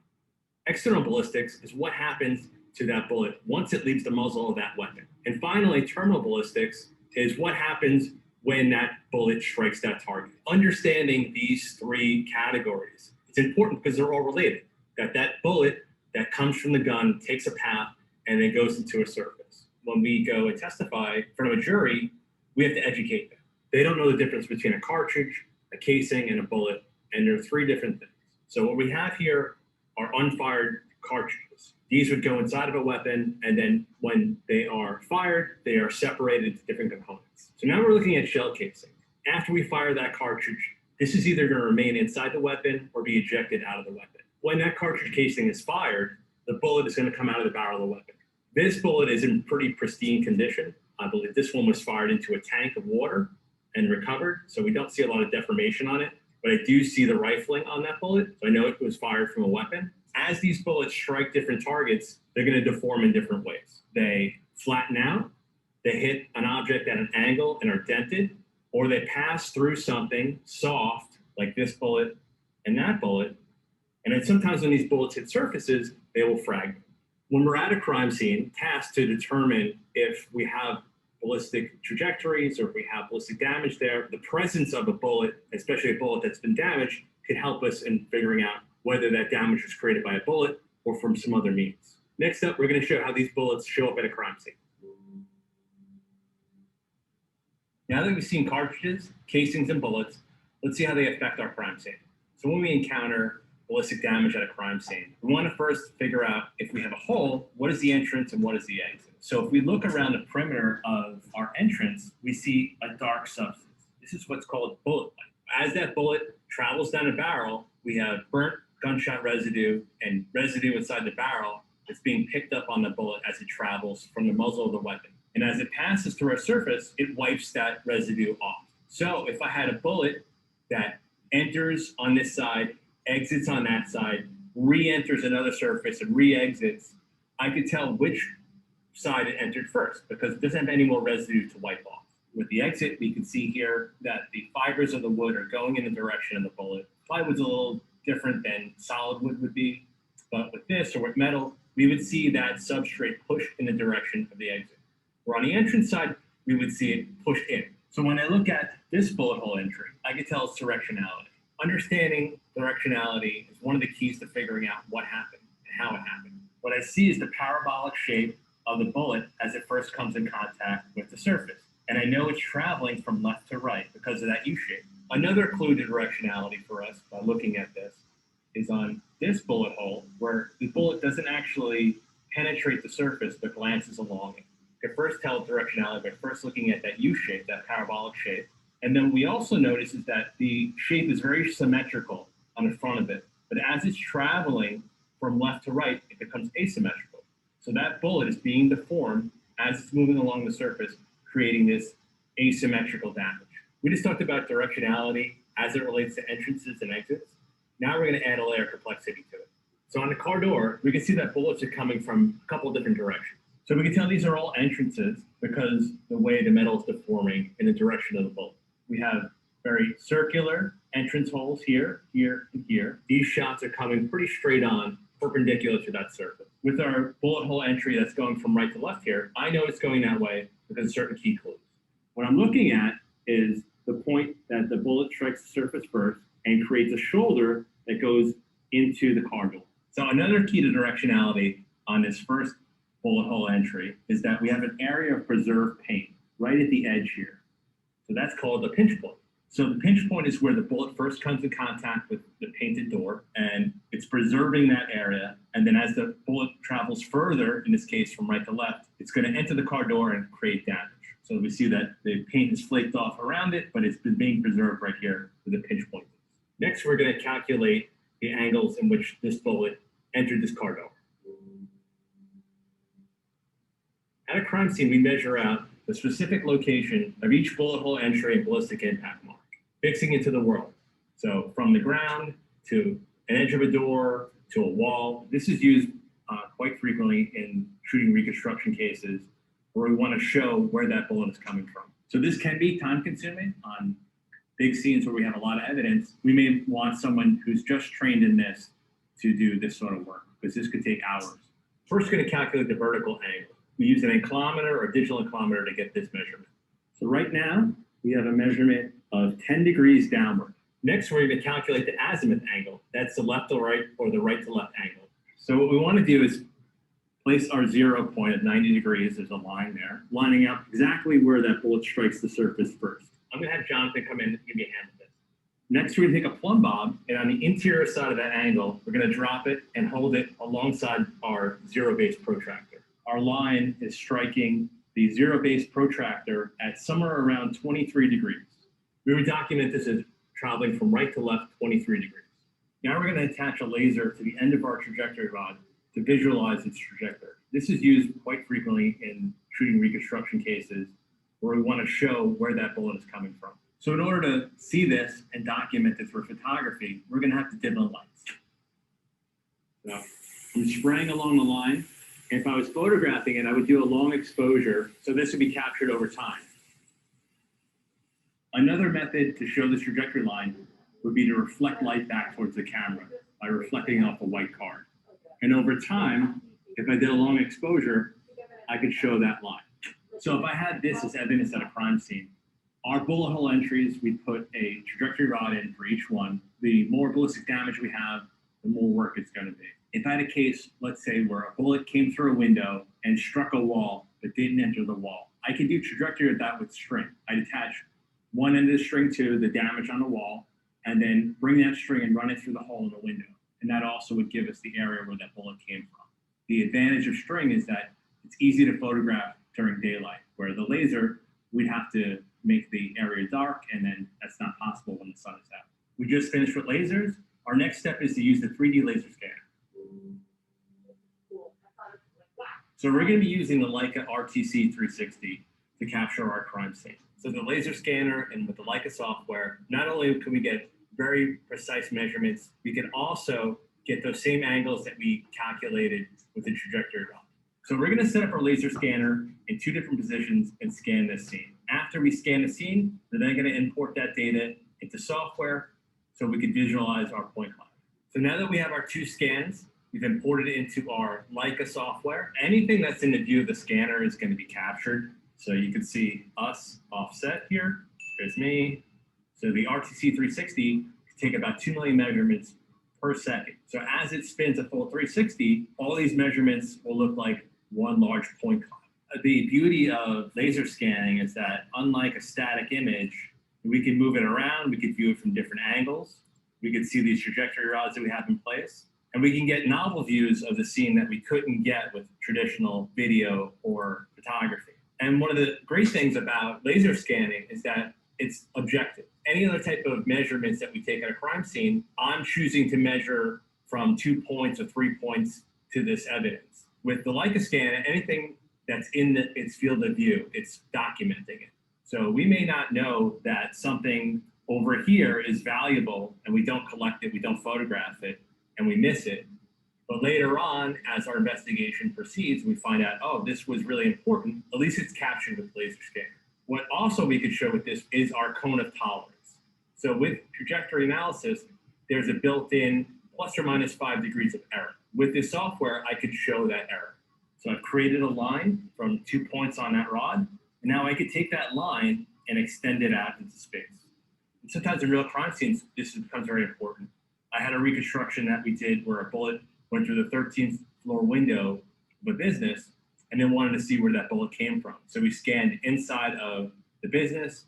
External ballistics is what happens to that bullet once it leaves the muzzle of that weapon. And finally, terminal ballistics is what happens when that bullet strikes that target. Understanding these three categories, it's important because they're all related. That bullet that comes from the gun takes a path and then goes into a surface. When we go and testify in front of a jury, we have to educate them. They don't know the difference between a cartridge, a casing, and a bullet, and there are three different things. So what we have here are unfired cartridges. These would go inside of a weapon, and then when they are fired, they are separated into different components. So now we're looking at shell casing. After we fire that cartridge, this is either going to remain inside the weapon or be ejected out of the weapon. When that cartridge casing is fired, the bullet is going to come out of the barrel of the weapon. This bullet is in pretty pristine condition. I believe this one was fired into a tank of water and recovered, so we don't see a lot of deformation on it, but I do see the rifling on that bullet, so I know it was fired from a weapon. As these bullets strike different targets, they're going to deform in different ways. They flatten out, they hit an object at an angle and are dented, or they pass through something soft, like this bullet and that bullet, and then sometimes when these bullets hit surfaces, they will fragment. When we're at a crime scene, tasked to determine if we have ballistic trajectories or if we have ballistic damage there, the presence of a bullet, especially a bullet that's been damaged, could help us in figuring out whether that damage was created by a bullet or from some other means. Next up, we're going to show how these bullets show up at a crime scene. Now that we've seen cartridges, casings, and bullets, let's see how they affect our crime scene. So when we encounter ballistic damage at a crime scene, we want to first figure out if we have a hole, what is the entrance and what is the exit? So if we look around the perimeter of our entrance, we see a dark substance. This is what's called bullet light. As that bullet travels down a barrel, we have burnt gunshot residue and residue inside the barrel that's being picked up on the bullet as it travels from the muzzle of the weapon. And as it passes through our surface, it wipes that residue off. So if I had a bullet that enters on this side, exits on that side, re-enters another surface and re-exits, I could tell which side it entered first because it doesn't have any more residue to wipe off. With the exit, we can see here that the fibers of the wood are going in the direction of the bullet. Plywood's a little different than solid wood would be, but with this or with metal, we would see that substrate push in the direction of the exit. Where on the entrance side, we would see it push in. So when I look at this bullet hole entry, I can tell it's directionality. Understanding directionality is one of the keys to figuring out what happened and how it happened. What I see is the parabolic shape of the bullet as it first comes in contact with the surface. And I know it's traveling from left to right because of that U-shape. Another clue to directionality for us by looking at this is on this bullet hole where the bullet doesn't actually penetrate the surface but glances along it. You can first tell directionality by first looking at that U-shape, that parabolic shape. And then we also notice is that the shape is very symmetrical on the front of it. But as it's traveling from left to right, it becomes asymmetrical. So that bullet is being deformed as it's moving along the surface, creating this asymmetrical damage. We just talked about directionality as it relates to entrances and exits. Now we're going to add a layer of complexity to it. So on the car door, we can see that bullets are coming from a couple different directions. So we can tell these are all entrances because the way the metal is deforming in the direction of the bullet. We have very circular entrance holes here, here, and here. These shots are coming pretty straight on, perpendicular to that surface. With our bullet hole entry that's going from right to left here, I know it's going that way because of certain key clues. What I'm looking at is the point that the bullet strikes the surface first and creates a shoulder that goes into the car door. So another key to directionality on this first bullet hole entry is that we have an area of preserved paint right at the edge here. So that's called the pinch point. So the pinch point is where the bullet first comes in contact with the painted door and it's preserving that area. And then as the bullet travels further, in this case from right to left, it's going to enter the car door and create damage. So we see that the paint is flaked off around it, but it's been being preserved right here where the pinch point is. Next, we're going to calculate the angles in which this bullet entered this car door. At a crime scene, we measure out the specific location of each bullet hole entry and ballistic impact mark, fixing it to the world. So from the ground to an edge of a door to a wall. This is used quite frequently in shooting reconstruction cases where we want to show where that bullet is coming from. So this can be time consuming on big scenes where we have a lot of evidence, we may want someone who's just trained in this to do this sort of work, because this could take hours. First, we're going to calculate the vertical angle. We use an inclinometer or digital inclinometer to get this measurement. So right now, we have a measurement of 10 degrees downward. Next, we're going to calculate the azimuth angle. That's the left to right or the right to left angle. So what we want to do is place our 0 point at 90 degrees. There's a line there, lining up exactly where that bullet strikes the surface first. I'm going to have Jonathan come in and give me a hand with this. Next, we're going to take a plumb bob, and on the interior side of that angle, we're going to drop it and hold it alongside our zero-base protractor. Our line is striking the zero-base protractor at somewhere around 23 degrees. We would document this as traveling from right to left 23 degrees. Now we're going to attach a laser to the end of our trajectory rod to visualize its trajectory. This is used quite frequently in shooting reconstruction cases where we want to show where that bullet is coming from. So in order to see this and document it for photography, we're going to have to dim the lights. So I'm spraying along the line. If I was photographing it, I would do a long exposure, so this would be captured over time. Another method to show this trajectory line would be to reflect light back towards the camera by reflecting off a white card. And over time, if I did a long exposure, I could show that line. So if I had this as evidence at a crime scene, our bullet hole entries, we put a trajectory rod in for each one. The more ballistic damage we have, the more work it's going to be. If I had a case, let's say, where a bullet came through a window and struck a wall but didn't enter the wall, I could do trajectory of that with string. I'd attach one end of the string to the damage on the wall, and then bring that string and run it through the hole in the window. And that also would give us the area where that bullet came from. The advantage of string is that it's easy to photograph during daylight, where the laser, we'd have to make the area dark, and then that's not possible when the sun is out. We just finished with lasers. Our next step is to use the 3D laser scanner. So we're going to be using the Leica RTC 360 to capture our crime scene. So the laser scanner and with the Leica software, not only can we get very precise measurements, we can also get those same angles that we calculated with the trajectory rod. So we're going to set up our laser scanner in 2 different positions and scan this scene. After we scan the scene, we're then going to import that data into software so we can visualize our point cloud. So now that we have our 2 scans, we've imported it into our Leica software. Anything that's in the view of the scanner is going to be captured. So you can see us offset here. There's me. So the RTC 360 can take about 2 million measurements per second. So as it spins a full 360, all these measurements will look like one large point cloud. The beauty of laser scanning is that unlike a static image, we can move it around, we could view it from different angles, we could see these trajectory rods that we have in place, and we can get novel views of the scene that we couldn't get with traditional video or photography. And one of the great things about laser scanning is that it's objective. Any other type of measurements that we take at a crime scene, I'm choosing to measure from 2 points or 3 points to this evidence. With the Leica scanner, anything that's in its field of view, it's documenting it. So we may not know that something over here is valuable and we don't collect it, we don't photograph it, and we miss it. But later on, as our investigation proceeds, we find out, oh, this was really important. At least it's captured with laser scanner. What also we could show with this is our cone of tolerance. So with trajectory analysis, there's a built-in plus or minus 5 degrees of error. With this software, I could show that error. So I've created a line from 2 points on that rod, and now I could take that line and extend it out into space. And sometimes in real crime scenes, this becomes very important. I had a reconstruction that we did where a bullet went through the 13th floor window of a business and then wanted to see where that bullet came from. So we scanned inside of the business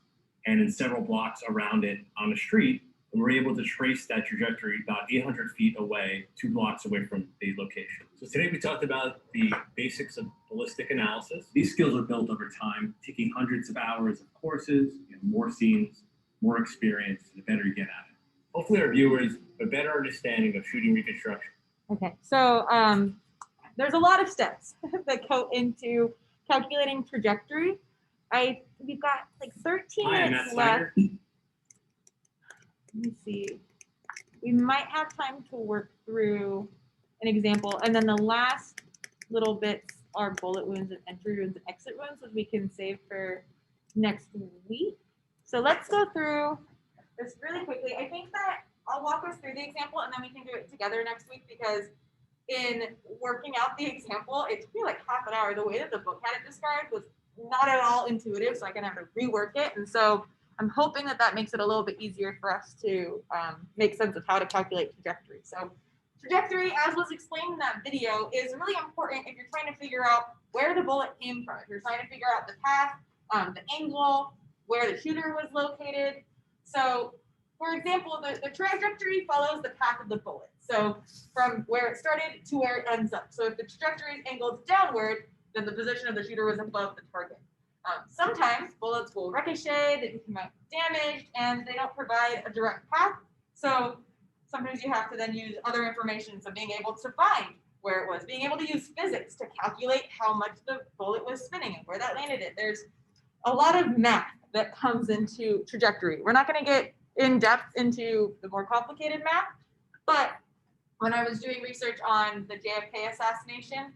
and in several blocks around it on the street, and we're able to trace that trajectory about 800 feet away, 2 blocks away from the location. So today we talked about the basics of ballistic analysis. These skills are built over time, taking hundreds of hours of courses, more scenes, more experience, the better you get at it. Hopefully our viewers have a better understanding of shooting reconstruction. Okay, so there's a lot of steps that go into calculating trajectory. We've got like 13 minutes left. Let me see. We might have time to work through an example, and then the last little bits are bullet wounds and entry wounds and exit wounds, which we can save for next week. So let's go through just really quickly, I think that I'll walk us through the example and then we can do it together next week, because in working out the example, it took me like half an hour. The way that the book had it described was not at all intuitive, so I can have to rework it. And so I'm hoping that that makes it a little bit easier for us to make sense of how to calculate trajectory. So trajectory, as was explained in that video, is really important if you're trying to figure out where the bullet came from. If you're trying to figure out the path, the angle, where the shooter was located. So for example, the trajectory follows the path of the bullet. So from where it started to where it ends up. So if the trajectory is angled downward, then the position of the shooter was above the target. Sometimes bullets will ricochet, they can come out damaged, and they don't provide a direct path. So sometimes you have to then use other information. So being able to find where it was, being able to use physics to calculate how much the bullet was spinning and where that landed it. There's a lot of math that comes into trajectory. We're not going to get in depth into the more complicated math, but when I was doing research on the JFK assassination,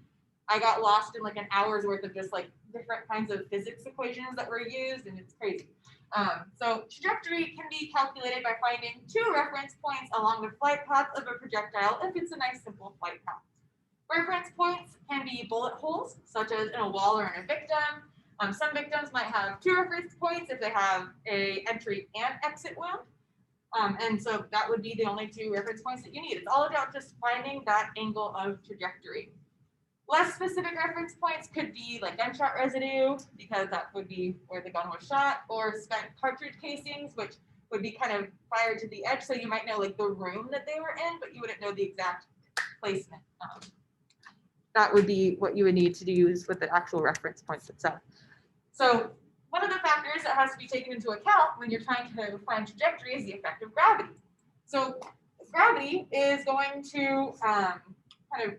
I got lost in like an hour's worth of just like different kinds of physics equations that were used, and it's crazy. So trajectory can be calculated by finding 2 reference points along the flight path of a projectile if it's a nice simple flight path. Reference points can be bullet holes, such as in a wall or in a victim. Some victims might have 2 reference points if they have a entry and exit wound. And so that would be the only 2 reference points that you need. It's all about just finding that angle of trajectory. Less specific reference points could be like gunshot residue, because that would be where the gun was shot, or spent cartridge casings, which would be kind of fired to the edge. So you might know like the room that they were in, but you wouldn't know the exact placement. That would be what you would need to use with the actual reference points itself. So one of the factors that has to be taken into account when you're trying to find trajectory is the effect of gravity. So gravity is going to kind of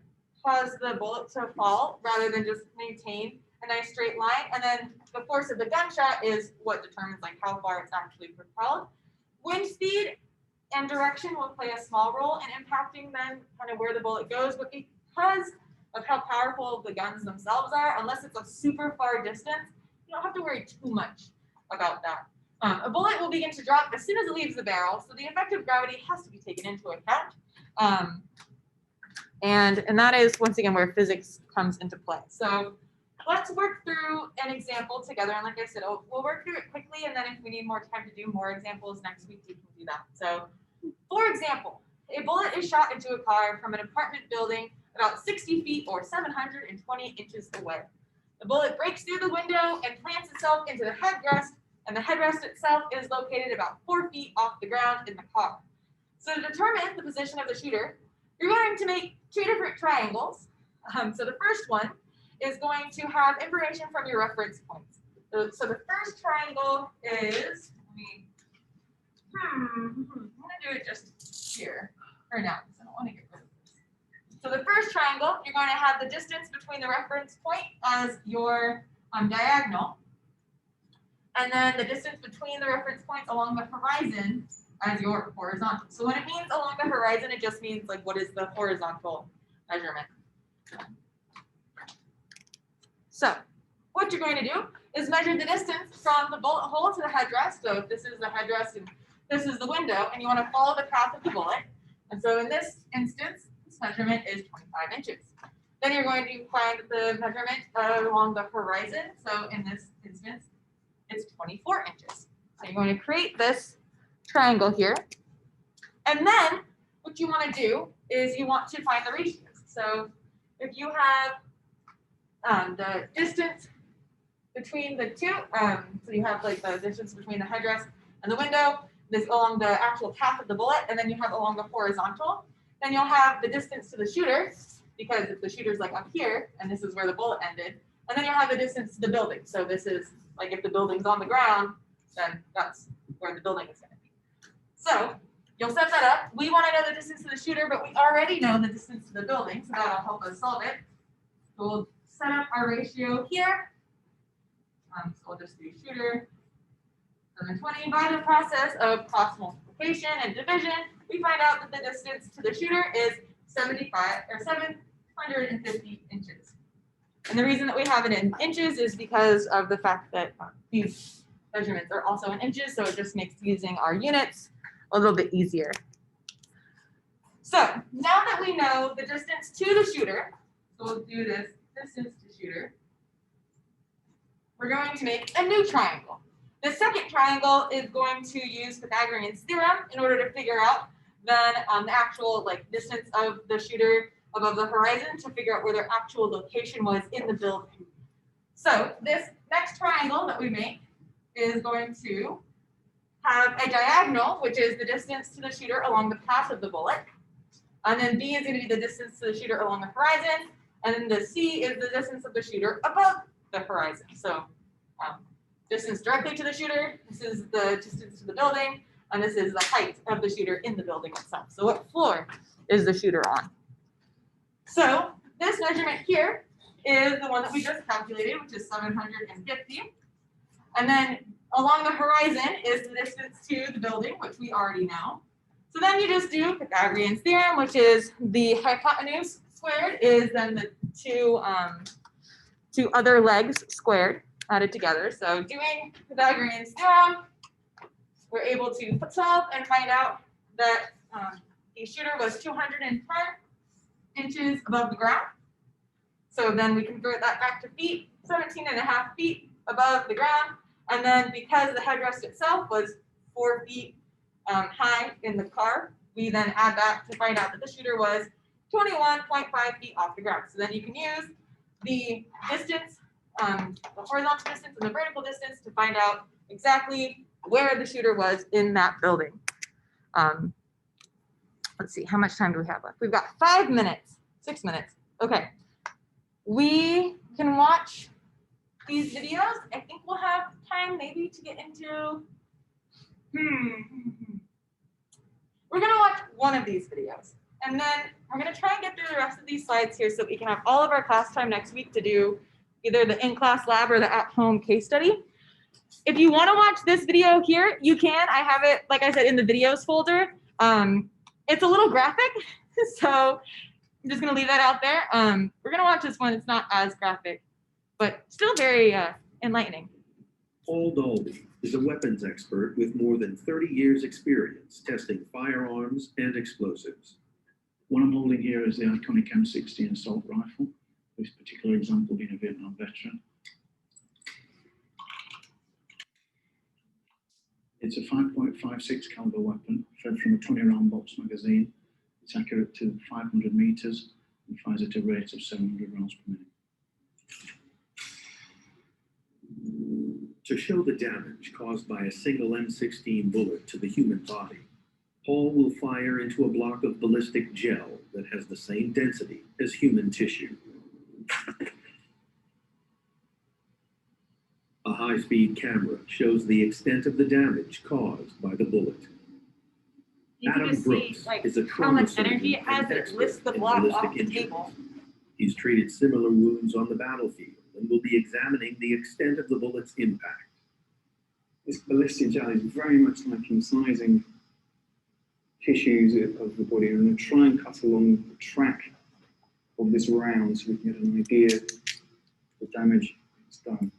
cause the bullet to fall rather than just maintain a nice straight line. And then the force of the gunshot is what determines like how far it's actually propelled. Wind speed and direction will play a small role in impacting then kind of where the bullet goes, but because of how powerful the guns themselves are, unless it's a super far distance, you don't have to worry too much about that. A bullet will begin to drop as soon as it leaves the barrel, so the effect of gravity has to be taken into account. And that is, once again, where physics comes into play. So let's work through an example together. And like I said, we'll work through it quickly, and then if we need more time to do more examples next week, we can do that. So for example, a bullet is shot into a car from an apartment building about 60 feet or 720 inches away. The bullet breaks through the window and plants itself into the headrest, and the headrest itself is located about 4 feet off the ground in the car. So to determine the position of the shooter, you're going to make 2 different triangles. So the first one is going to have information from your reference points. So the first triangle is, I'm going to do it just here for now, because I don't want to get rid of this. So the first triangle, you're going to have the distance between the reference point as your diagonal, and then the distance between the reference points along the horizon as your horizontal. So when it means along the horizon, it just means like what is the horizontal measurement. So what you're going to do is measure the distance from the bullet hole to the headrest. So if this is the headrest and this is the window, and you want to follow the path of the bullet. And so in this instance, this measurement is 25 inches. Then you're going to find the measurement along the horizon. So in this instance, it's 24 inches. So you're going to create this triangle here. And then what you want to do is you want to find the ratios. So if you have the distance between the 2, so you have like the distance between the headrest and the window, this along the actual path of the bullet, and then you have along the horizontal, then you'll have the distance to the shooter, because if the shooter's like up here, and this is where the bullet ended, and then you'll have the distance to the building. So this is like if the building's on the ground, then that's where the building is going to be. So you'll set that up. We want to know the distance to the shooter, but we already know the distance to the building, so that'll help us solve it. So we'll set up our ratio here. So we'll just do shooter 720. By the process of cross multiplication and division, we find out that the distance to the shooter is 750 inches. And the reason that we have it in inches is because of the fact that these measurements are also in inches, so it just makes using our units a little bit easier. So now that we know the distance to the shooter, so we'll do this distance to shooter, we're going to make a new triangle. The second triangle is going to use Pythagorean theorem in order to figure out then the actual distance of the shooter above the horizon to figure out where their actual location was in the building. So this next triangle that we make is going to have a diagonal, which is the distance to the shooter along the path of the bullet. And then B is going to be the distance to the shooter along the horizon. And then the C is the distance of the shooter above the horizon. So distance directly to the shooter, this is the distance to the building, and this is the height of the shooter in the building itself. So what floor is the shooter on? So this measurement here is the one that we just calculated, which is 750. And then along the horizon is the distance to the building, which we already know. So then you just do Pythagorean theorem, which is the hypotenuse squared is then the two other legs squared added together. So doing Pythagorean theorem, we're able to solve and find out that the shooter was 210 inches above the ground. So then we convert that back to feet, 17.5 feet above the ground. And then because the headrest itself was 4 feet high in the car, we then add that to find out that the shooter was 21.5 feet off the ground. So then you can use the distance, the horizontal distance and the vertical distance to find out exactly where the shooter was in that building. Let's see, how much time do we have left? We've got 5 minutes, 6 minutes. Okay, we can watch these videos. I think we'll have time maybe to get into, we're gonna watch one of these videos. And then we're gonna try and get through the rest of these slides here so we can have all of our class time next week to do either the in-class lab or the at-home case study. If you wanna watch this video here, you can. I have it, like I said, in the videos folder. It's a little graphic, so I'm just gonna leave that out there. We're gonna watch this one. It's not as graphic, but still very enlightening. Paul Dalby is a weapons expert with more than 30 years experience testing firearms and explosives. What I'm holding here is the iconic M16 assault rifle, this particular example being a Vietnam veteran. It's a 5.56 caliber weapon fed from a 20-round box magazine. It's accurate to 500 meters and fires at a rate of 700 rounds per minute. To show the damage caused by a single M16 bullet to the human body, Paul will fire into a block of ballistic gel that has the same density as human tissue. A high-speed camera shows the extent of the damage caused by the bullet. You can Adam just Brooks see is a how much trauma energy it surgeon has. and It expert lifts the in block ballistic off the injuries. table. He's treated similar wounds on the battlefield and will be examining the extent of the bullet's impact. This ballistic gel is very much like incising tissues of the body, and we'll try and cut along the track of this round so we can get an idea of the damage it's done.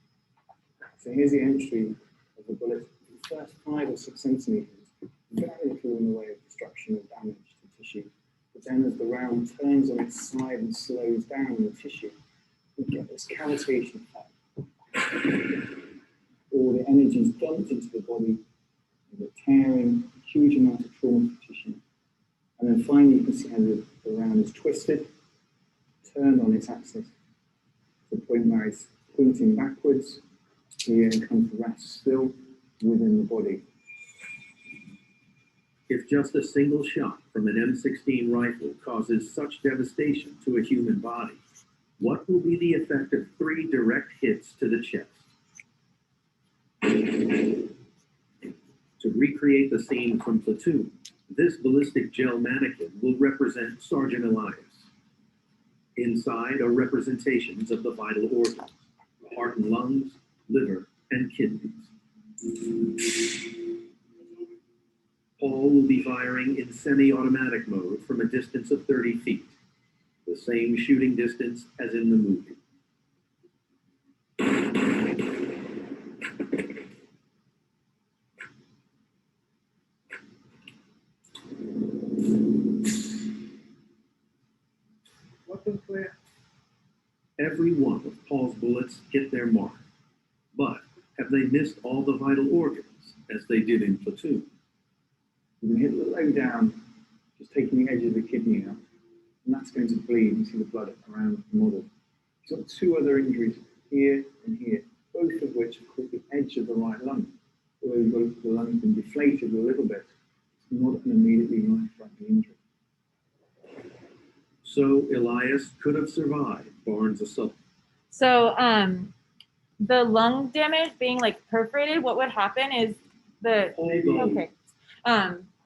So here's the entry of the bullet. The first 5 or 6 centimeters, very little in the way of destruction or damage to tissue. But then as the round turns on its side and slows down the tissue, we get this cavitation effect. All the energy is dumped into the body, the tearing, huge amount of trauma to tissue. And then finally you can see how the round is twisted, turned on its axis to the point where it's pointing backwards, here and comes to rest still within the body. If just a single shot from an M16 rifle causes such devastation to a human body, what will be the effect of 3 direct hits to the chest? To recreate the scene from Platoon, this ballistic gel mannequin will represent Sergeant Elias. Inside are representations of the vital organs, the heart and lungs, liver, and kidneys. Paul will be firing in semi-automatic mode from a distance of 30 feet, the same shooting distance as in the movie. every one of Paul's bullets hit their mark, but have they missed all the vital organs as they did in Platoon? You can hit low down, just taking the edge of the kidney out, and that's going to bleed. You see the blood around the model. He's got two other injuries here and here, both of which have caught the edge of the right lung. Although the lung's been deflated a little bit, it's not an immediately life-threatening injury. So Elias could have survived Barnes' assault. So the lung damage being like perforated, what would happen is okay.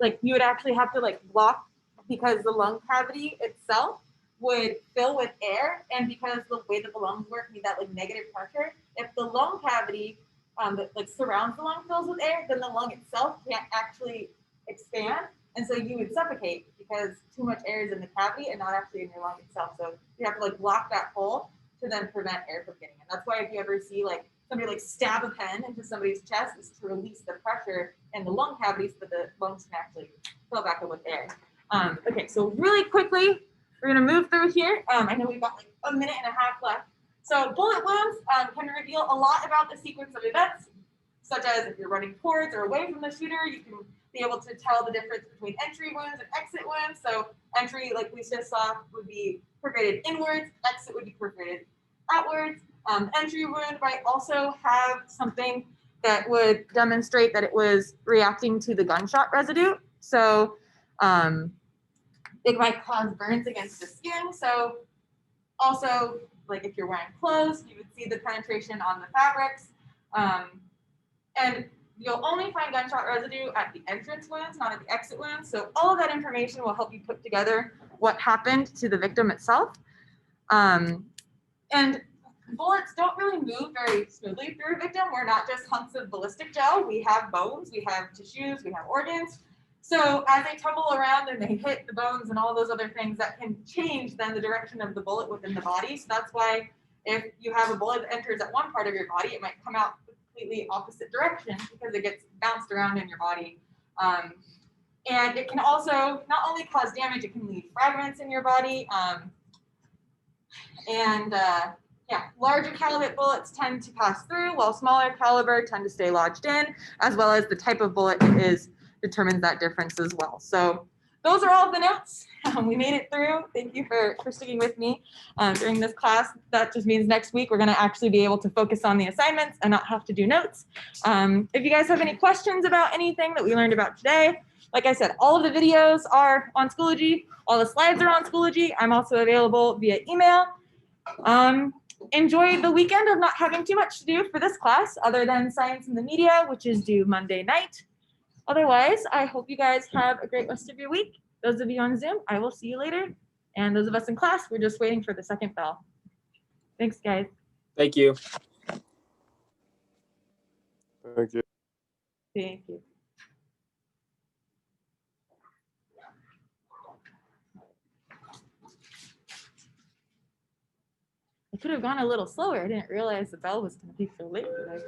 Like you would actually have to like block, because the lung cavity itself would fill with air, and because the way that the lungs work need that like negative pressure. If the lung cavity that like surrounds the lung fills with air, then the lung itself can't actually expand, and so you would suffocate because too much air is in the cavity and not actually in your lung itself. So you have to like block that hole to then prevent air from getting in. That's why if you ever see like somebody like stab a pen into somebody's chest, it's to release the pressure in the lung cavity so that the lungs can actually fill back up with air. Okay, so really quickly, we're gonna move through here. I know we've got like a minute and a half left. So bullet wounds can reveal a lot about the sequence of events, such as if you're running towards or away from the shooter, you can be able to tell the difference between entry wounds and exit wounds. So entry, like we just saw, would be perforated inwards, exit would be perforated outwards. Entry wound might also have something that would demonstrate that it was reacting to the gunshot residue. So it might cause burns against the skin. So also, like if you're wearing clothes, you would see the penetration on the fabrics. And you'll only find gunshot residue at the entrance wounds, not at the exit wounds. So all of that information will help you put together what happened to the victim itself. And bullets don't really move very smoothly through a victim. We're not just hunks of ballistic gel. We have bones, we have tissues, we have organs. So as they tumble around and they hit the bones and all those other things, that can change then the direction of the bullet within the body. So that's why if you have a bullet that enters at one part of your body, it might come out completely opposite direction because it gets bounced around in your body. And it can also not only cause damage, it can leave fragments in your body. Yeah, larger caliber bullets tend to pass through, while smaller caliber tend to stay lodged in, as well as the type of bullet it is determines that difference as well. So those are all of the notes. We made it through. Thank you for sticking with me during this class. That just means next week we're going to actually be able to focus on the assignments and not have to do notes. If you guys have any questions about anything that we learned about today, like I said, all of the videos are on Schoology. All the slides are on Schoology. I'm also available via email. Enjoy the weekend of not having too much to do for this class other than science and the media, which is due Monday night. Otherwise, I hope you guys have a great rest of your week. Those of you on Zoom, I will see you later. And those of us in class, we're just waiting for the second bell. Thanks, guys. Thank you. Thank you. Thank you. I could have gone a little slower. I didn't realize the bell was going to be so late today.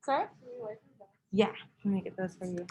Sorry? Yeah, let me get those for you.